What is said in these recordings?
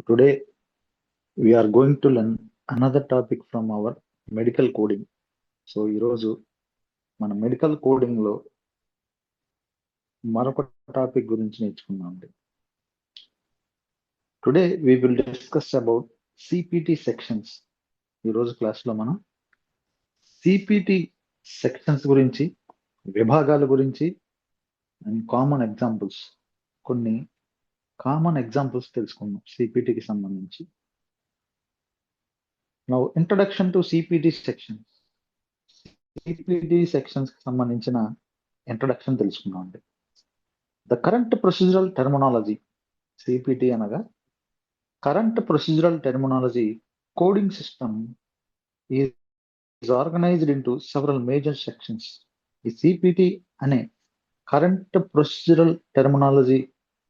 Today we are going to learn another topic from our medical coding. So ఈరోజు మన medical coding లో మరొక topic గురించి నేర్చుకుందామండి. Today we will discuss about CPT sections. ఈరోజు క్లాస్లో మనం సిపిటి సెక్షన్స్ గురించి, విభాగాల గురించి అండ్ కామన్ ఎగ్జాంపుల్స్, కొన్ని కామన్ ఎగ్జాంపుల్స్ తెలుసుకుందాం సిపిటికి సంబంధించి. Now introduction to CPT sections. CPT sections కి సంబంధించిన ఇంట్రడక్షన్ తెలుసుకుందాం అండి. The current procedural terminology, CPT అనగా current procedural terminology coding system is organised into several major sections. ఈ సిపిటి అనే current procedural terminology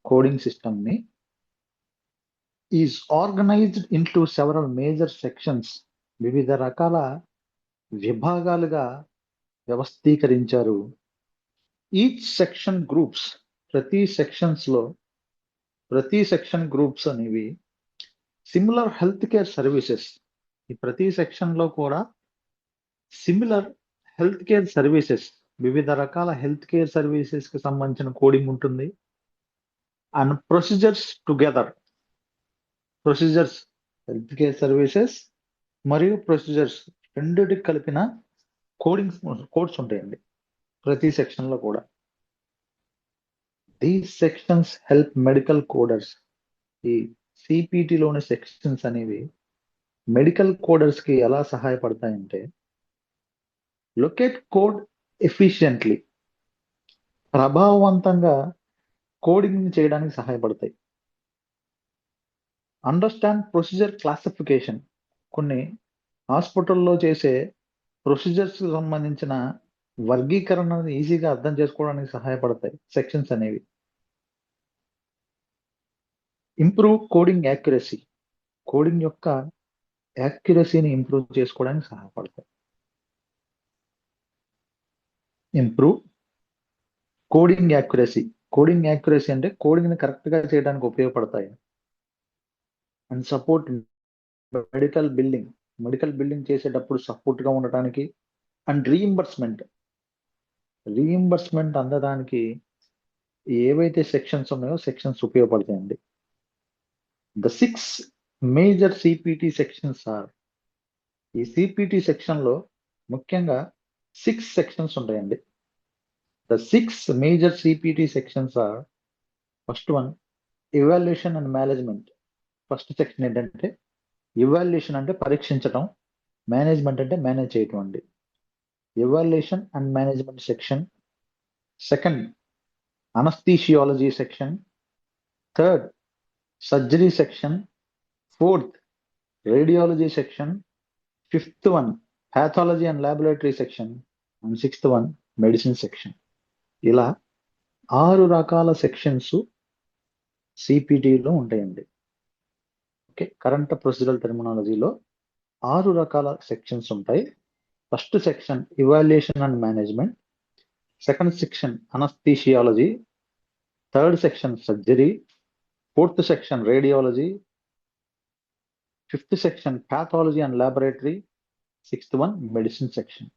coding system ని is organised into several major sections, వివిధ రకాల విభాగాలుగా వ్యవస్థీకరించారు. ఈచ్ సెక్షన్ గ్రూప్స్, ప్రతి section groups అనేవి సిమిలర్ హెల్త్ కేర్ సర్వీసెస్. ఈ ప్రతి సెక్షన్ లో కూడా సిమిలర్ హెల్త్ కేర్ సర్వీసెస్, వివిధ రకాల హెల్త్ కేర్ సర్వీసెస్ కి సంబంధించిన కోడింగ్ ఉంటుంది. And procedures together, procedures health care services మరియు ప్రొసీజర్స్ రెండిటికి కలిపిన కోడ్స్ ఉంటాయండి ప్రతి సెక్షన్ లో కూడా. These sections help medical coders. ఈ సిపిటిలోని సెక్షన్స్ అనేవి మెడికల్ కోడర్స్ కి ఎలా సహాయపడతాయంటే, లొకేట్ కోడ్ ఎఫిషియెంట్లీ, ప్రభావవంతంగా కోడింగ్ చేయడానికి సహాయపడతాయి. అండర్స్టాండ్ ప్రొసీజర్ క్లాసిఫికేషన్, కొన్ని హాస్పిటల్లో చేసే ప్రొసీజర్స్ కి సంబంధించిన వర్గీకరణను ఈజీగా అర్థం చేసుకోవడానికి సహాయపడతాయి సెక్షన్స్ అనేవి. ఇంప్రూవ్ కోడింగ్ యాక్యురసీ, కోడింగ్ యొక్క యాక్యురసీని ఇంప్రూవ్ చేసుకోవడానికి సహాయపడతాయి. Improve coding accuracy, coding accuracy అంటే కోడింగ్ ని కరెక్ట్ గా చేయడానికి ఉపయోగపడతాయి. అండ్ సపోర్ట్ మెడికల్ బిల్డింగ్ చేసేటప్పుడు సపోర్ట్ గా ఉండటానికి. అండ్ రీయింబర్స్మెంట్ అందడానికి ఏవైతే సెక్షన్స్ ఉన్నాయో సెక్షన్స్ ఉపయోగపడతాయండి. The 6 major CPT sections are, ఈ సిపిటి సెక్షన్ లో ముఖ్యంగా 6 సెక్షన్స్ ఉంటాయండి. The 6 major CPT sections are, first one evaluation and management. First section ఏంటంటే ఎవాల్యుయేషన్ అంటే పరీక్షించటం, మేనేజ్మెంట్ అంటే మేనేజ్ చేయటం అండి. Evaluation and management section. Second anaesthesiology section. Third surgery section. Fourth radiology section. Fifth one pathology and laboratory section. And sixth one medicine section. ఇలా 6 రకాల sections సిపిటిలో ఉంటాయండి. Okay, current procedural టెర్మినాలజీలో 6 రకాల sections ఉంటాయి. First section evaluation and management. Second section anaesthesiology. Third section surgery. Fourth section radiology. Fifth section pathology and laboratory. Sixth one medicine section.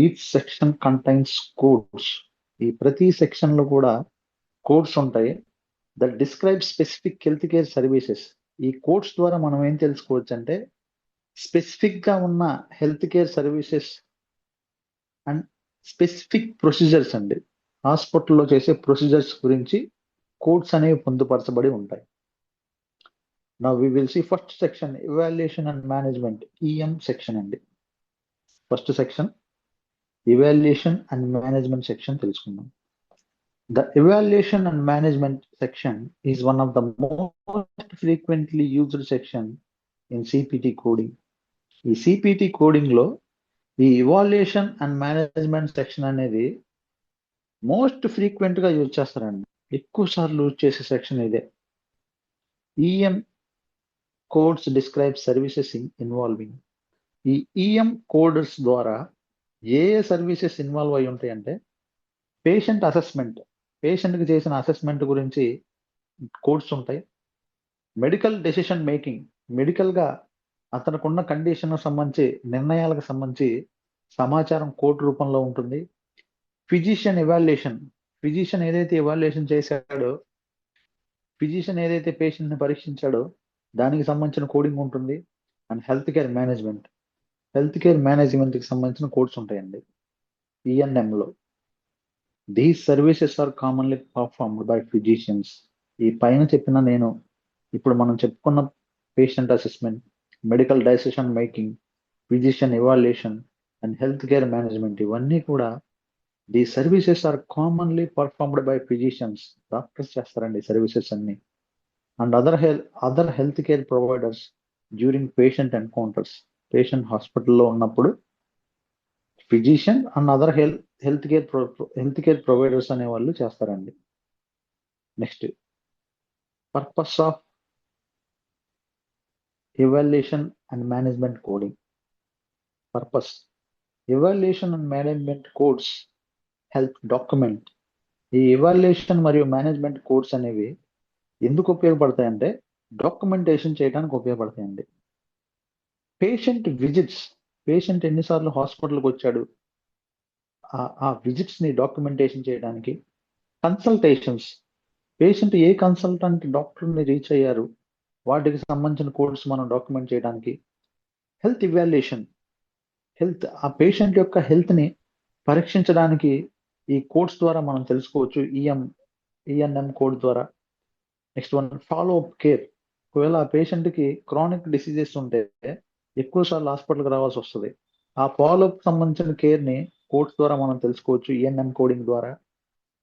Each section contains codes. ఈ ప్రతి section లో కూడా codes ఉంటాయి that describe specific health care services. ఈ codes ద్వారా మనం ఏం తెలుసుకోవచ్చు అంటే, స్పెసిఫిక్ గా ఉన్న health care services and specific procedures అండి. హాస్పిటల్లో చేసే ప్రొసీజర్స్ గురించి కోడ్స్ అనేవి పొందుపరచబడి ఉంటాయి. Now we will see first section evaluation and management, EM section అండి. First section evaluation and management section తెలుసుకుందాం. The evaluation and management section is one of the most frequently used section in CPT coding. ఈ CPT coding లో ఈ evaluation and management section అనేది most frequent గా use చేస్తారండి. ఎక్కువ సార్లు use చేసే సెక్షన్ ఇదే. EM codes describe services involving. ఈ ఈఎం కోడ్స్ ద్వారా ఏ సర్వీసెస్ ఇన్వాల్వ్ అయి ఉంటాయంటే, పేషెంట్ కి చేసిన అసెస్మెంట్ గురించి కోడ్స్ ఉంటాయి. మెడికల్ డెసిషన్ మేకింగ్, మెడికల్గా అతనుకున్న కండిషన్ సంబంధించి నిర్ణయాలకు సంబంధించి సమాచారం కోడ్ రూపంలో ఉంటుంది. ఫిజిషియన్ ఎవాల్యుయేషన్, ఫిజిషియన్ ఏదైతే ఎవాల్యుయేషన్ చేశాడో, ఫిజిషియన్ ఏదైతే పేషెంట్ని పరీక్షించాడో దానికి సంబంధించిన కోడింగ్ ఉంటుంది. And health care management, health care మేనేజ్మెంట్కి సంబంధించిన కోడ్స్ ఉంటాయండి ఈఎన్ఎంలో. These services are commonly performed by physicians. ఈ పైన చెప్పిన నేను ఇప్పుడు మనం చెప్పుకున్న patient assessment, medical decision making, physician evaluation and health care management, ఇవన్నీ కూడా the services are commonly performed by physicians. Doctors చేస్తారండి సర్వీసెస్ అన్ని. And other health care providers during patient encounters. Patient హాస్పిటల్లో ఉన్నప్పుడు physician and other health care providers అనే వాళ్ళు చేస్తారండి. Next, purpose of evaluation and management coding. Purpose, evaluation and management codes help document. ఈ evaluation మరియు management codes అనేవి ఎందుకు ఉపయోగపడతాయంటే documentation చేయడానికి ఉపయోగపడతాయండి. పేషెంట్ విజిట్స్, పేషెంట్ ఎన్నిసార్లు హాస్పిటల్కి వచ్చాడు ఆ విజిట్స్ ని డాక్యుమెంటేషన్ చేయడానికి. కన్సల్టేషన్స్, పేషెంట్ ఏ కన్సల్టెంట్ డాక్టర్ని రీచ్ అయ్యారు వాటికి సంబంధించిన కోడ్స్ మనం డాక్యుమెంట్ చేయడానికి. హెల్త్ ఇవాల్యుయేషన్, హెల్త్, ఆ పేషెంట్ యొక్క హెల్త్ ని పరీక్షించడానికి ఈ కోడ్స్ ద్వారా మనం తెలుసుకోవచ్చు, ఈఎన్ఎం కోడ్ ద్వారా. Next one, follow up care. ఒకవేళ ఆ పేషెంట్కి క్రానిక్ డిసీజెస్ ఉంటే ఎక్కువ సార్లు హాస్పిటల్కి రావాల్సి వస్తుంది. ఆ ఫాలో అప్ సంబంధించిన కేర్ని కోడ్స్ ద్వారా మనం తెలుసుకోవచ్చు ఈఎన్ఎం కోడింగ్ ద్వారా.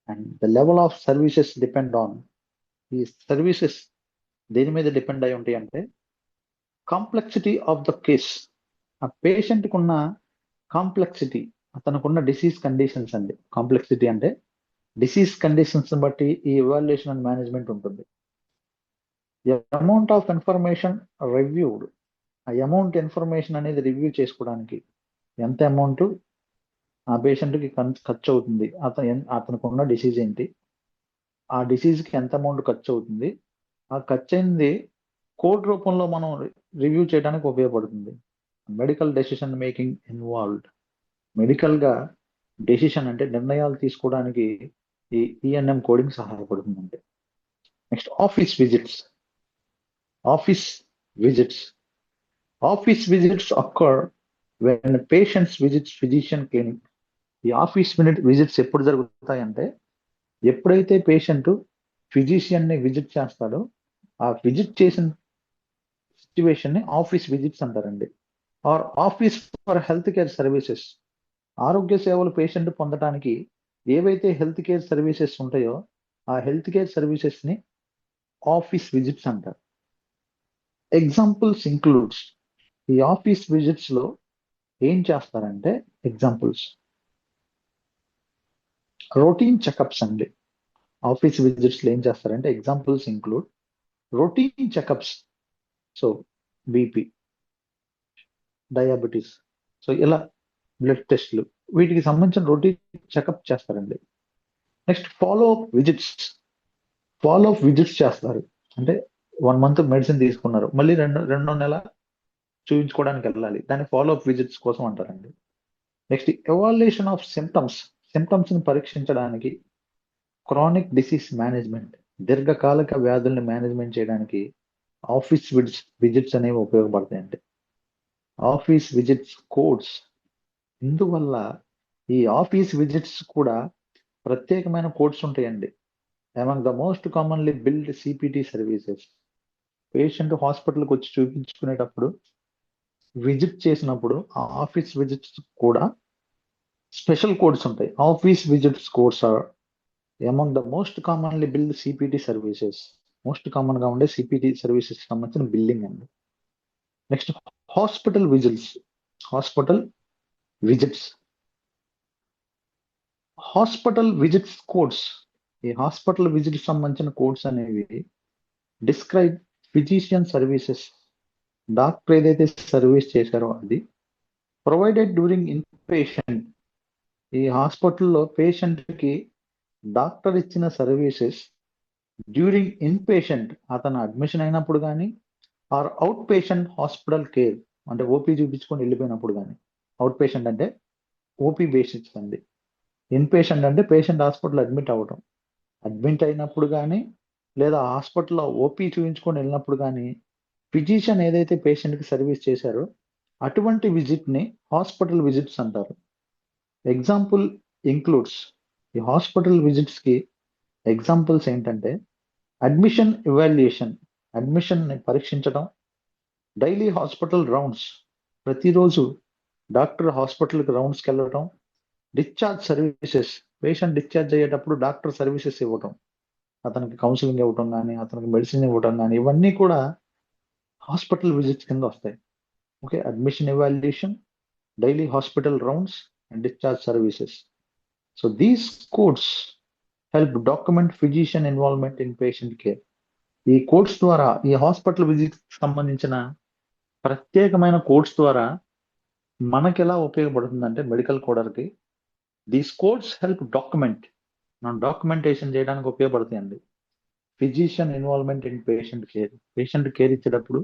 And the level of services depend on, ఈ సర్వీసెస్ దేని మీద డిపెండ్ అయి ఉంటాయి అంటే కాంప్లెక్సిటీ ఆఫ్ ద కేస్. ఆ పేషెంట్కి ఉన్న కాంప్లెక్సిటీ, అతనుకున్న డిసీజ్ కండిషన్స్ అండి. కాంప్లెక్సిటీ అంటే డిసీజ్ కండిషన్స్ బట్టి ఈ ఎవాల్యుయేషన్ అండ్ మేనేజ్మెంట్ ఉంటుంది. అమౌంట్ ఆఫ్ ఇన్ఫర్మేషన్ రివ్యూడ్, ఆ అమౌంట్ ఇన్ఫర్మేషన్ అనేది రివ్యూ చేసుకోవడానికి ఎంత అమౌంట్ ఆ పేషెంట్కి ఖర్చు అవుతుంది, అతనికి ఉన్న డిసీజ్ ఏంటి, ఆ డిసీజ్కి ఎంత అమౌంట్ ఖర్చు అవుతుంది, ఆ ఖర్చు అయింది కోడ్ రూపంలో మనం రివ్యూ చేయడానికి ఉపయోగపడుతుంది. మెడికల్ డెసిషన్ మేకింగ్ ఇన్వాల్వ్డ్, మెడికల్గా డెసిషన్ అంటే నిర్ణయాలు తీసుకోవడానికి ఈ ఈఎన్ఎం కోడింగ్ సహాయపడుతుందండి. Next, office visits. Office visits, office visits occur when patients visits physician clinic. ఈ ఆఫీస్ విజిట్స్ ఎప్పుడు జరుగుతాయంటే ఎప్పుడైతే పేషెంట్ ఫిజిషియన్ని విజిట్ చేస్తాడో ఆ విజిట్ చేసిన సిచ్యువేషన్ ని ఆఫీస్ విజిట్స్ అంటారండి. Or office for health care services, ఆరోగ్య సేవలు పేషెంట్ పొందడానికి ఏవైతే హెల్త్ కేర్ సర్వీసెస్ ఉంటాయో ఆ హెల్త్ కేర్ సర్వీసెస్ ని ఆఫీస్ విజిట్స్ అంటారు. ఎగ్జాంపుల్స్ ఇంక్లూడ్స్, ఈ ఆఫీస్ విజిట్స్ లో ఏం చేస్తారంటే ఎగ్జాంపుల్స్, రొటీన్ చెకప్స్ అండి. ఆఫీస్ విజిట్స్ లో ఏం చేస్తారంటే examples include routine checkups. So BP, diabetes, so ఇలా బ్లడ్ టెస్ట్లు, వీటికి సంబంధించిన రొటీన్ చెకప్ చేస్తారండి. Next, follow up visits. Follow up visits చేస్తారు అంటే 1 month మెడిసిన్ తీసుకున్నారు, మళ్ళీ రెండో నెల చూపించుకోవడానికి వెళ్ళాలి, దాన్ని ఫాలో అప్ విజిట్స్ కోసం అంటారండి. Next, evaluation of symptoms, symptoms ని పరీక్షించడానికి. క్రానిక్ డిసీజ్ మేనేజ్మెంట్, దీర్ఘకాలిక వ్యాధుల్ని మేనేజ్మెంట్ చేయడానికి ఆఫీస్ విజిట్స్ అనేవి ఉపయోగపడతాయండి. ఆఫీస్ విజిట్స్ కోడ్స్, ఇందువల్ల ఈ ఆఫీస్ విజిట్స్ కూడా ప్రత్యేకమైన కోడ్స్ ఉంటాయండి. Among the most commonly billed CPT services, patient హాస్పిటల్కి వచ్చి చూపించుకునేటప్పుడు విజిట్ చేసినప్పుడు ఆ ఆఫీస్ విజిట్స్ కూడా స్పెషల్ కోడ్స్ ఉంటాయి. Office visits codes are among the most commonly billed CPT services, most common గా ఉండే సిపిటి సర్వీసెస్ సంబంధించిన బిల్డింగ్ అండి. Next, hospital visits. Hospital visits, hospital visits codes, ఈ హాస్పిటల్ విజిట్ సంబంధించిన కోడ్స్ అనేవి describe physician services, doctor ఏదైతే service చేశారో అది. ప్రొవైడెడ్ డ్యూరింగ్ ఇన్ పేషెంట్, ఈ హాస్పిటల్లో పేషెంట్ కి డాక్టర్ ఇచ్చిన సర్వీసెస్ డ్యూరింగ్ ఇన్ పేషెంట్ అతను అడ్మిషన్ అయినప్పుడు కానీ or outpatient hospital care అంటే ఓపీ చూపించుకొని వెళ్ళిపోయినప్పుడు కానీ, అవుట్ పేషెంట్ అంటే ఓపీ బేసిస్ అండి, ఇన్ పేషెంట్ అంటే పేషెంట్ హాస్పిటల్ అడ్మిట్ అవ్వటం, అడ్మిట్ అయినప్పుడు కానీ లేదా హాస్పిటల్లో ఓపీ చూపించుకొని వెళ్ళినప్పుడు కానీ ఫిజిషియన్ ఏదైతే పేషెంట్కి సర్వీస్ చేశారో అటువంటి విజిట్ని హాస్పిటల్ విజిట్స్ అంటారు. ఎగ్జాంపుల్ ఇంక్లూడ్స్, ఈ హాస్పిటల్ విజిట్స్కి ఎగ్జాంపుల్స్ ఏంటంటే అడ్మిషన్ ఇవాల్యుయేషన్, అడ్మిషన్ని పరీక్షించడం, డైలీ హాస్పిటల్ రౌండ్స్, ప్రతిరోజు డాక్టర్ హాస్పిటల్కి రౌండ్స్కి వెళ్ళటం, డిశ్చార్జ్ సర్వీసెస్, పేషెంట్ డిశ్చార్జ్ అయ్యేటప్పుడు డాక్టర్ సర్వీసెస్ ఇవ్వటం, అతనికి కౌన్సిలింగ్ ఇవ్వటం కానీ అతనికి మెడిసిన్ ఇవ్వటం కానీ ఇవన్నీ కూడా హాస్పిటల్ విజిట్స్ కింద వస్తాయి. Okay, admission evaluation, daily hospital rounds and discharge services. So these codes help document physician involvement in patient care. ఈ కోడ్స్ ద్వారా, ఈ హాస్పిటల్ విజిట్ సంబంధించిన ప్రత్యేకమైన కోడ్స్ ద్వారా మనకి ఎలా ఉపయోగపడుతుందంటే మెడికల్ కోడర్కి దీస్ కోడ్స్ హెల్ప్ డాక్యుమెంట్, మనం డాక్యుమెంటేషన్ చేయడానికి ఉపయోగపడతాయండి. Physician involvement in patient care, patient care ఇచ్చేటప్పుడు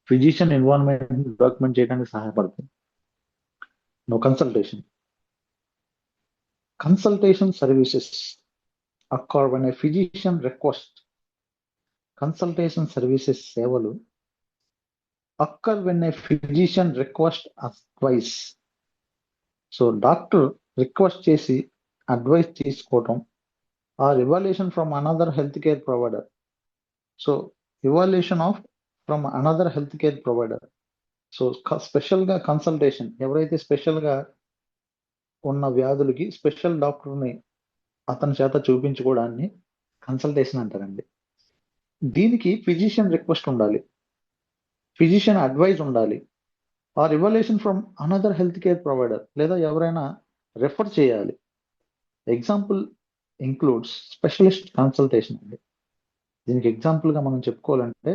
ఫిజిషియన్ ఇన్వాల్వ్మెంట్ డాక్యుమెంట్ చేయడానికి సహాయపడుతుంది. No consultation, consultation services occur when a physician request, consultation services సేవలు occur when a physician request advice. So doctor request చేసి advice తీసుకోవటం, or evaluation from another health care provider. So evaluation of from another health care provider. So స్పెషల్గా consultation, ఎవరైతే స్పెషల్గా ఉన్న వ్యాధులకి special డాక్టర్ని అతని చేత చూపించుకోవడాన్ని కన్సల్టేషన్ అంటారండి. దీనికి ఫిజిషియన్ రిక్వెస్ట్ ఉండాలి, ఫిజిషియన్ అడ్వైజ్ ఉండాలి, or evaluation from another health care provider, లేదా ఎవరైనా రెఫర్ చేయాలి. ఎగ్జాంపుల్ ఇంక్లూడ్స్ స్పెషలిస్ట్ కన్సల్టేషన్ అండి. దీనికి ఎగ్జాంపుల్గా మనం చెప్పుకోవాలంటే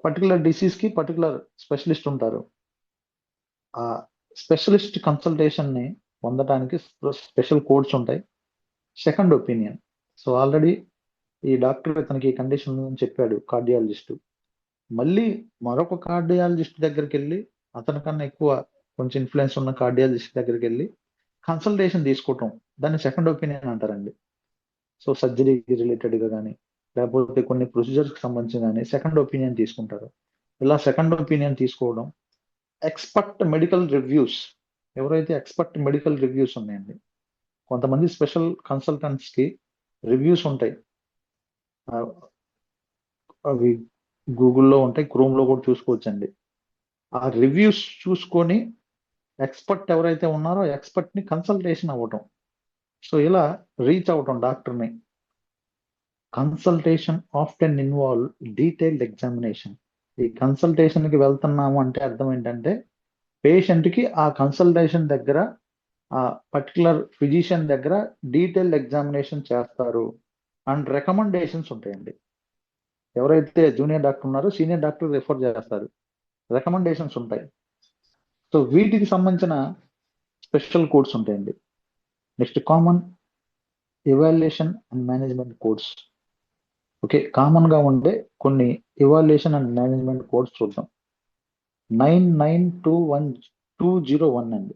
పర్టికులర్ డిసీజ్కి పర్టికులర్ స్పెషలిస్ట్ ఉంటారు. ఆ స్పెషలిస్ట్ కన్సల్టేషన్ని పొందడానికి స్పెషల్ కోడ్స్ ఉంటాయి. సెకండ్ ఒపీనియన్, సో ఆల్రెడీ ఈ డాక్టర్ ఇతనికి ఈ కండిషన్ చెప్పాడు కార్డియాలజిస్టు, మళ్ళీ మరొక కార్డియాలజిస్ట్ దగ్గరికి వెళ్ళి అతనికన్నా ఎక్కువ కొంచెం ఇన్ఫ్లుయెన్స్ ఉన్న కార్డియాలజిస్ట్ దగ్గరికి వెళ్ళి కన్సల్టేషన్ తీసుకోవటం, దాన్ని సెకండ్ ఒపీనియన్ అంటారండి. సో సర్జరీకి రిలేటెడ్గా కానీ లేకపోతే కొన్ని ప్రొసీజర్స్కి సంబంధించి కానీ సెకండ్ ఒపీనియన్ తీసుకుంటారు. ఇలా సెకండ్ ఒపీనియన్ తీసుకోవడం. ఎక్స్పర్ట్ మెడికల్ రివ్యూస్, ఎవరైతే ఎక్స్పర్ట్ మెడికల్ రివ్యూస్ ఉన్నాయండి, కొంతమంది స్పెషల్ కన్సల్టెంట్స్కి రివ్యూస్ ఉంటాయి, అవి గూగుల్లో ఉంటాయి, క్రోమ్లో కూడా చూసుకోవచ్చండి. ఆ రివ్యూస్ చూసుకొని ఎక్స్పర్ట్ ఎవరైతే ఉన్నారో ఎక్స్పర్ట్ని కన్సల్టేషన్ అవ్వటం, సో ఇలా రీచ్ అవటం డాక్టర్ని. Consultation often involve detailed examination. ఈ కన్సల్టేషన్కి వెళ్తున్నాము అంటే అర్థం ఏంటంటే పేషెంట్కి ఆ కన్సల్టేషన్ దగ్గర ఆ పర్టికులర్ ఫిజిషియన్ దగ్గర డీటెయిల్డ్ ఎగ్జామినేషన్ చేస్తారు అండ్ రికమెండేషన్స్ ఉంటాయండి. ఎవరైతే జూనియర్ డాక్టర్ ఉన్నారో సీనియర్ డాక్టర్ రిఫర్ చేస్తారు, రికమెండేషన్స్ ఉంటాయి. సో వీటికి సంబంధించిన స్పెషల్ కోడ్స్ ఉంటాయండి. Next common evaluation and management codes. Okay, కామన్గా ఉండే కొన్ని ఇవాల్యుయేషన్ అండ్ మేనేజ్మెంట్ కోడ్స్ చూద్దాం. 9921 అండి,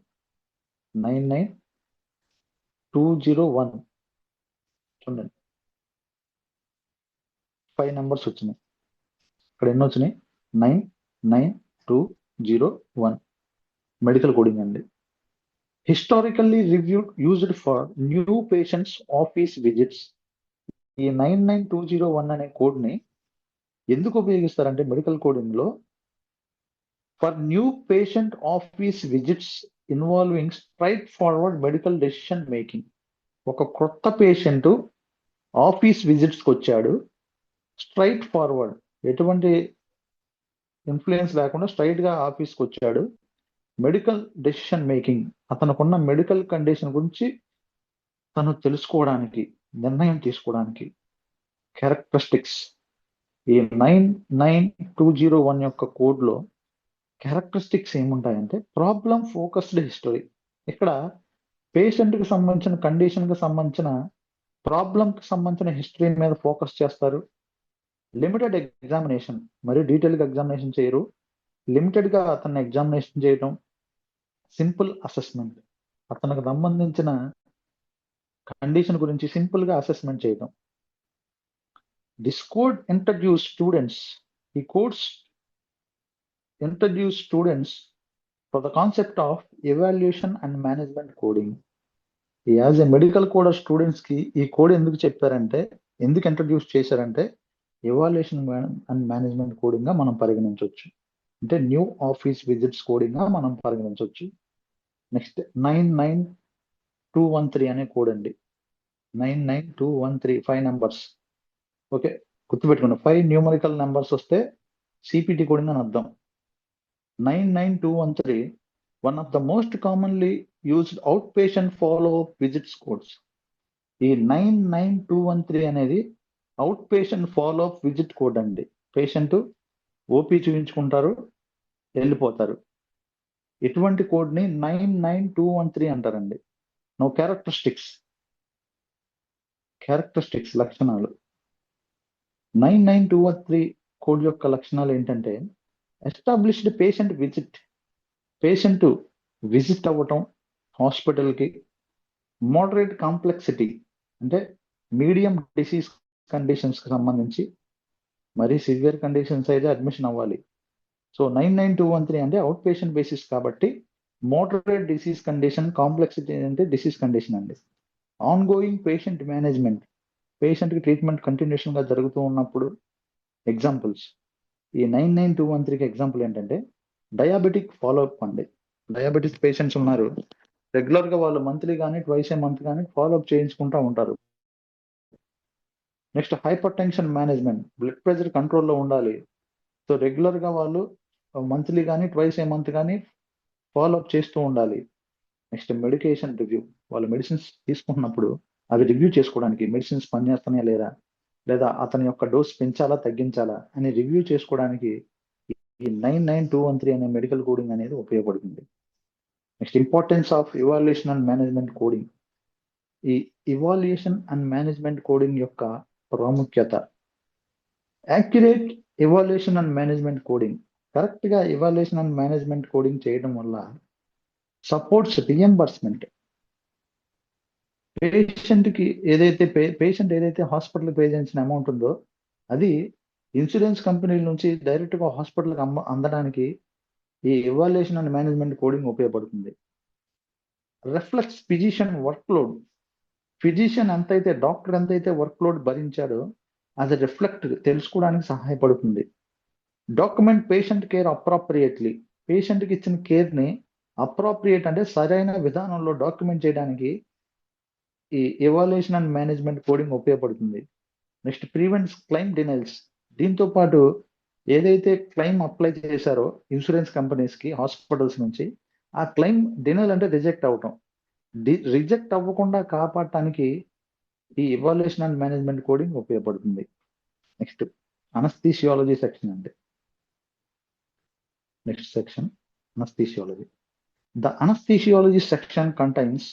99201 చూడండి, 5 నెంబర్స్ వచ్చినాయి. ఇక్కడ ఎన్ని వచ్చినాయి? 99201 మెడికల్ కోడింగ్ అండి. Historically reviewed used for new patients office visits. ఈ 99201 అనే కోడ్ని ఎందుకు ఉపయోగిస్తారంటే మెడికల్ కోడింగ్లో for new patient office visits involving straightforward medical decision making. ఒక కొత్త పేషెంట్ ఆఫీస్ విజిట్స్కి వచ్చాడు, స్ట్రైట్ ఫార్వర్డ్, ఎటువంటి ఇన్ఫ్లుయెన్స్ లేకుండా స్ట్రైట్గా ఆఫీస్కి వచ్చాడు, మెడికల్ డెసిషన్ మేకింగ్, అతనుకున్న మెడికల్ కండిషన్ గురించి తను తెలుసుకోవడానికి, నిర్ణయం తీసుకోవడానికి. క్యారెక్టరిస్టిక్స్, ఈ 99201 యొక్క కోడ్లో క్యారెక్టరిస్టిక్స్ ఏముంటాయంటే ప్రాబ్లం ఫోకస్డ్ హిస్టరీ. ఇక్కడ పేషెంట్కి సంబంధించిన కండిషన్కి సంబంధించిన ప్రాబ్లంకి సంబంధించిన హిస్టరీ మీద ఫోకస్ చేస్తారు. లిమిటెడ్ ఎగ్జామినేషన్, మరి డీటెయిల్గా ఎగ్జామినేషన్ చేయరు. లిమిటెడ్గా అతన్ని ఎగ్జామినేషన్ చేయడం, సింపుల్ అసెస్మెంట్, అతనికి సంబంధించిన కండిషన్ గురించి సింపుల్గా అసెస్మెంట్ చేయడం. దిస్ కోడ్ ఇంట్రడ్యూస్ స్టూడెంట్స్, ఈ codes introduce students for the concept of evaluation and management coding. As a medical కోడర్ students కి ఈ కోడ్ ఎందుకు చెప్పారంటే, ఎందుకు ఇంట్రడ్యూస్ చేశారంటే, ఎవాల్యుయేషన్ అండ్ మేనేజ్మెంట్ కోడింగ్ గా మనం పరిగణించవచ్చు. అంటే న్యూ ఆఫీస్ విజిట్స్ కోడింగ్ గా మనం పరిగణించవచ్చు. నెక్స్ట్ 99213 అనే కోడ్ అండి. 99213 5 నెంబర్స్. ఓకే, గుర్తుపెట్టుకోండి. 5 న్యూమరికల్ నెంబర్స్ వస్తే సిపిటి కోడింగ్ అని అర్థం. 99213 one of the most commonly used outpatient follow-up visits codes. ఈ 99213 అనేది out patient follow up visit code అండి. పేషెంట్ ఓపీ చూపించుకుంటారు, వెళ్ళిపోతారు. ఇటువంటి కోడ్ ని 99213 అంటారండి. నో క్యారెక్టరిస్టిక్స్ లక్షణాలు. 99213 కోడ్ యొక్క లక్షణాలు ఏంటంటే, ఎస్టాబ్లిష్డ్ పేషెంట్ విజిట్ అవ్వటం హాస్పిటల్కి, మోడరేట్ కాంప్లెక్సిటీ అంటే మీడియం డిసీజ్ కండిషన్స్కి సంబంధించి, మరి సివియర్ కండిషన్స్ అయితే అడ్మిషన్ అవ్వాలి. సో 99213 అంటే అవుట్ పేషెంట్ బేసిస్ కాబట్టి మోడరేట్ డిసీజ్ కండిషన్, కాంప్లెక్సిటీ అంటే డిసీజ్ కండిషన్ అండి. ఆన్ గోయింగ్ పేషెంట్ మేనేజ్మెంట్, పేషెంట్కి ట్రీట్మెంట్ కంటిన్యూషన్గా జరుగుతూ ఉన్నప్పుడు. ఎగ్జాంపుల్స్, ఈ 99213కి ఎగ్జాంపుల్ ఏంటంటే డయాబెటిక్ ఫాలోఅప్ అండి. డయాబెటిక్ పేషెంట్స్ ఉన్నారు, రెగ్యులర్గా వాళ్ళు మంత్లీ కానీ ట్వైస్ ఏ మంత్ కానీ ఫాలోఅప్ చేయించుకుంటూ ఉంటారు. Next hyper tension management, blood pressure కంట్రోల్లో ఉండాలి. సో రెగ్యులర్గా వాళ్ళు మంత్లీ కానీ ట్వైస్ ఏ మంత్ కానీ ఫాలోఅప్ చేస్తూ ఉండాలి. నెక్స్ట్ మెడికేషన్ రివ్యూ, వాళ్ళు మెడిసిన్స్ తీసుకుంటున్నప్పుడు అవి రివ్యూ చేసుకోవడానికి, మెడిసిన్స్ పనిచేస్తున్నాయా లేదా అతని యొక్క డోస్ పెంచాలా తగ్గించాలా అని రివ్యూ చేసుకోవడానికి ఈ 99213 అనే మెడికల్ కోడింగ్ అనేది ఉపయోగపడుతుంది. Next importance of evaluation and management coding. ఈ ఇవాల్యుయేషన్ అండ్ మేనేజ్మెంట్ కోడింగ్ యొక్క ప్రాముఖ్యత. Accurate evaluation and management coding, correct గా ఇవాల్యుయేషన్ అండ్ మేనేజ్మెంట్ కోడింగ్ చేయడం వల్ల సపోర్ట్స్ రియంబర్స్మెంట్. పేషెంట్ ఏదైతే హాస్పిటల్ పే చేసిన అమౌంట్ ఉందో అది ఇన్సూరెన్స్ కంపెనీల నుంచి డైరెక్ట్ గా హాస్పిటల్కి అందడానికి ఈ ఇవాల్యుయేషన్ అండ్ మేనేజ్మెంట్ కోడింగ్ ఉపయోగపడుతుంది. Reflex physician work load, physician ఎంతైతే, డాక్టర్ ఎంతైతే వర్క్ లోడ్ భరించాడో అది రిఫ్లెక్ట్ తెలుసుకోవడానికి సహాయపడుతుంది. డాక్యుమెంట్ పేషెంట్ కేర్ అప్రాప్రియేట్లీ, పేషెంట్కి ఇచ్చిన కేర్ని అప్రాప్రియేట్ అంటే సరైన విధానంలో డాక్యుమెంట్ చేయడానికి ఈ ఎవాల్యుయేషన్ అండ్ మేనేజ్మెంట్ కోడింగ్ ఉపయోగపడుతుంది. నెక్స్ట్ ప్రివెంట్స్ క్లెయిమ్ డినైల్స్, దీంతో పాటు ఏదైతే క్లెయిమ్ అప్లై చేశారో ఇన్సూరెన్స్ కంపెనీస్కి హాస్పిటల్స్ నుంచి, ఆ క్లెయిమ్ డినైల్ అంటే రిజెక్ట్ అవటం, రిజెక్ట్ అవ్వకుండా కాపాడటానికి ఈ ఎవాల్యుయేషన్ అండ్ మేనేజ్మెంట్ కోడింగ్ ఉపయోగపడుతుంది. నెక్స్ట్ అనస్థీషియాలజీ సెక్షన్ అండి. Next section anaesthesiology. The anaesthesiology section contains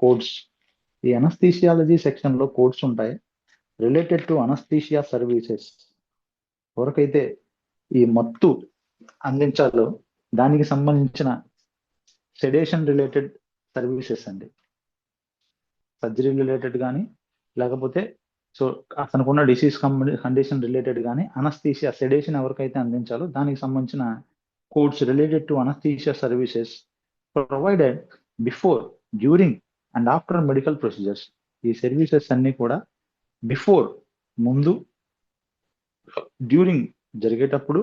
codes. ఈ అనస్థీషియాలజీ సెక్షన్ లో కోడ్స్ ఉంటాయి రిలేటెడ్ టు అనస్థీషియా సర్వీసెస్. ఎవరికైతే ఈ మత్తు అందించాలో దానికి సంబంధించిన సెడేషన్ రిలేటెడ్ సర్వీసెస్ అండి. సర్జరీ రిలేటెడ్ కానీ లేకపోతే సో అతనుకున్న డిసీజ్ కండిషన్ రిలేటెడ్ కానీ అనస్థీషియా సెడేషన్ ఎవరికైతే అందించాలో దానికి సంబంధించిన codes related to anaesthesia services provided before, during and after medical procedures. ఈ సర్వీసెస్ అన్ని కూడా బిఫోర్ ముందు, డ్యూరింగ్ జరిగేటప్పుడు,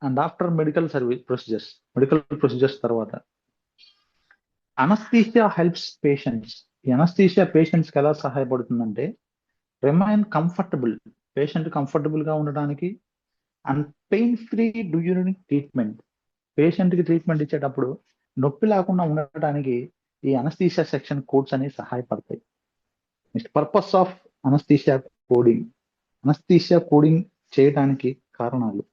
అండ్ ఆఫ్టర్ మెడికల్ ప్రొసీజర్స్ తర్వాత. Anaesthesia helps patients. ఈ అనస్థీషియా పేషెంట్స్ కి ఎలా సహాయపడుతుందంటే రిమైన్ కంఫర్టబుల్, పేషెంట్ కంఫర్టబుల్ గా ఉండడానికి, and pain free during treatment, patient కి ట్రీట్మెంట్ ఇచ్చేటప్పుడు నొప్పి లేకుండా ఉండటానికి ఈ అనస్థీషియా సెక్షన్ కోడ్స్ అనేవి సహాయపడతాయి. Next purpose of anaesthesia coding. Anaesthesia coding చేయడానికి కారణాలు.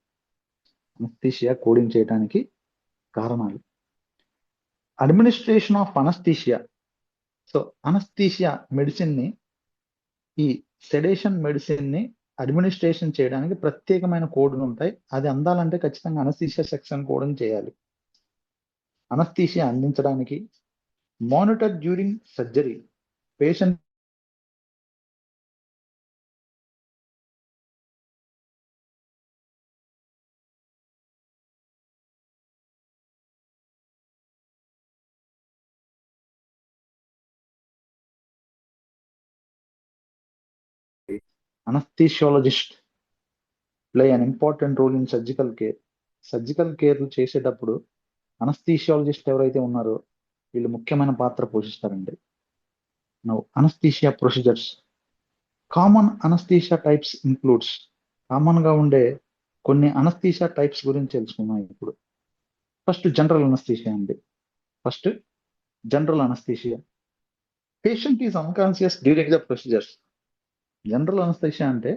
Administration of anaesthesia. So anaesthesia medicine ని ఈ సెడేషన్ మెడిసిన్ ని అడ్మినిస్ట్రేషన్ చేయడానికి ప్రత్యేకమైన కోడ్లు ఉంటాయి. అది అందాలంటే ఖచ్చితంగా అనస్థీషియా సెక్షన్ కోడ్ని చేయాలి. అనస్థీషియా అందించడానికి, monitor during surgery, patient anaesthesiologist play an important role in surgical care. Surgical care చేసేటప్పుడు అనస్థీషియాలజిస్ట్ ఎవరైతే ఉన్నారో వీళ్ళు ముఖ్యమైన పాత్ర పోషిస్తారండి. Now anaesthesia procedures. Common anaesthesia types includes. Common గా ఉండే కొన్ని అనస్థీషియా టైప్స్ గురించి తెలుసుకున్నాం ఇప్పుడు. ఫస్ట్ జనరల్ అనస్థీషియా అండి. First general anaesthesia. Patient is unconscious during the procedures. General anaesthesia అంటే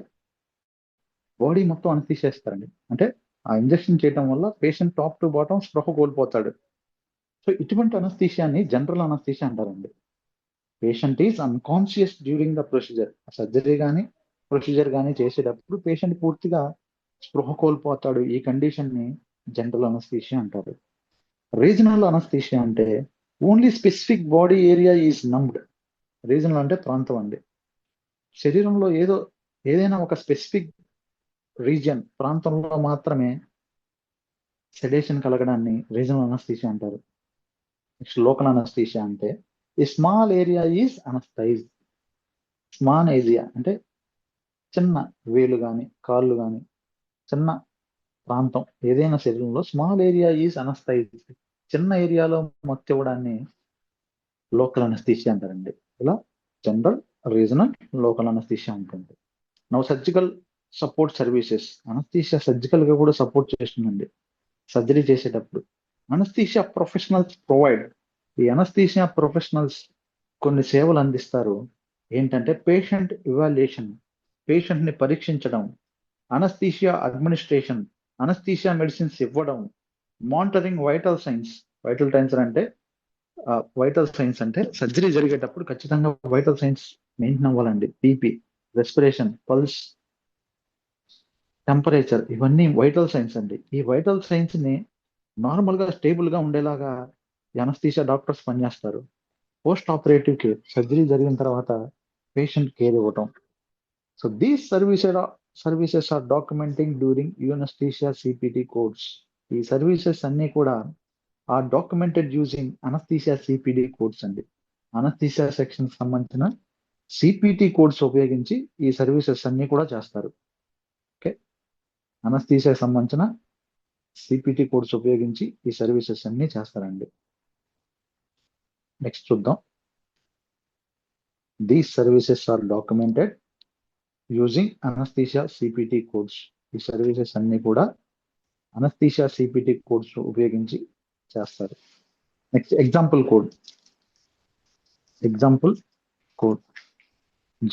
బాడీ మొత్తం అనస్థీషియా ఇస్తారండి. అంటే ఆ ఇంజెక్షన్ చేయడం వల్ల పేషెంట్ టాప్ టు బాటం స్పృహ కోల్పోతాడు. సో ఇటువంటి అనస్థీషియాని జనరల్ అనస్థీషియా అంటారండి. Patient is unconscious during the procedure. Surgery కానీ ప్రొసీజర్ కానీ చేసేటప్పుడు పేషెంట్ పూర్తిగా స్పృహ కోల్పోతాడు. ఈ కండిషన్ ని జనరల్ అనస్థీషియా అంటారు. రీజనల్ అనస్థీషియా అంటే only specific body area is numbed. Regional అంటే ప్రాంతం అండి. శరీరంలో ఏదైనా ఒక స్పెసిఫిక్ రీజియన్, ప్రాంతంలో మాత్రమే సెడేషన్ కలగడాన్ని రీజనల్ అనస్థీషియా అంటారు. నెక్స్ట్ లోకల్ అనస్థీషియా అంటే ఈ small area is anaesthetised. Small area అంటే చిన్న వేలు కానీ కాళ్ళు కానీ చిన్న ప్రాంతం ఏదైనా శరీరంలో స్మాల్ ఏరియా ఈజ్ అనస్థైజ్డ్. చిన్న ఏరియాలో మత్తు ఇవ్వడాన్ని లోకల్ అనస్థీషియా అంటారండి. ఇలా జనరల్, రీజనల్, లోకల్ అనస్థీషియా ఉంటుంది. Now surgical support services. Anaesthesia surgical గా కూడా సపోర్ట్ చేస్తుందండి సర్జరీ చేసేటప్పుడు. Anaesthesia professionals provide. ఈ అనస్థీషియా ప్రొఫెషనల్స్ కొన్ని సేవలు అందిస్తారు. ఏంటంటే పేషెంట్ ఇవాల్యుయేషన్, పేషెంట్ ని పరీక్షించడం, అనస్థీషియా అడ్మినిస్ట్రేషన్, అనస్థీషియా మెడిసిన్స్ ఇవ్వడం, monitoring vital science. Vital science అంటే సర్జరీ జరిగేటప్పుడు ఖచ్చితంగా వైటల్ సైన్స్ మెయింటైన్ అవ్వాలండి. బీపీ, రెస్పిరేషన్, పల్స్, టెంపరేచర్, ఇవన్నీ వైటల్ సైన్స్ అండి. ఈ వైటల్ సైన్స్ ని నార్మల్ గా స్టేబుల్ గా ఉండేలాగా అనస్థీషియా డాక్టర్స్ పనిచేస్తారు. పోస్ట్ ఆపరేటివ్ కేర్, సర్జరీ జరిగిన తర్వాత పేషెంట్ కేర్ ఇవ్వటం. So these services are documenting during anaesthesia CPT codes. ఈ సర్వీసెస్ అన్ని కూడా are documented using anaesthesia CPT codes అండి. అనస్థీషియా సెక్షన్ సంబంధించిన సిపిటి కోడ్స్ ఉపయోగించి ఈ సర్వీసెస్ అన్ని కూడా చేస్తారు. ఓకే, అనస్థీషియా సంబంధించిన సిపిటి కోడ్స్ ఉపయోగించి ఈ సర్వీసెస్ అన్ని చేస్తారండి. నెక్స్ట్ చూద్దాం. These services are documented using anaesthesia CPT codes. ఈ సర్వీసెస్ అన్ని కూడా అనస్థీషియా సిపిటి కోడ్స్ ఉపయోగించి చేస్తారు. Next example code.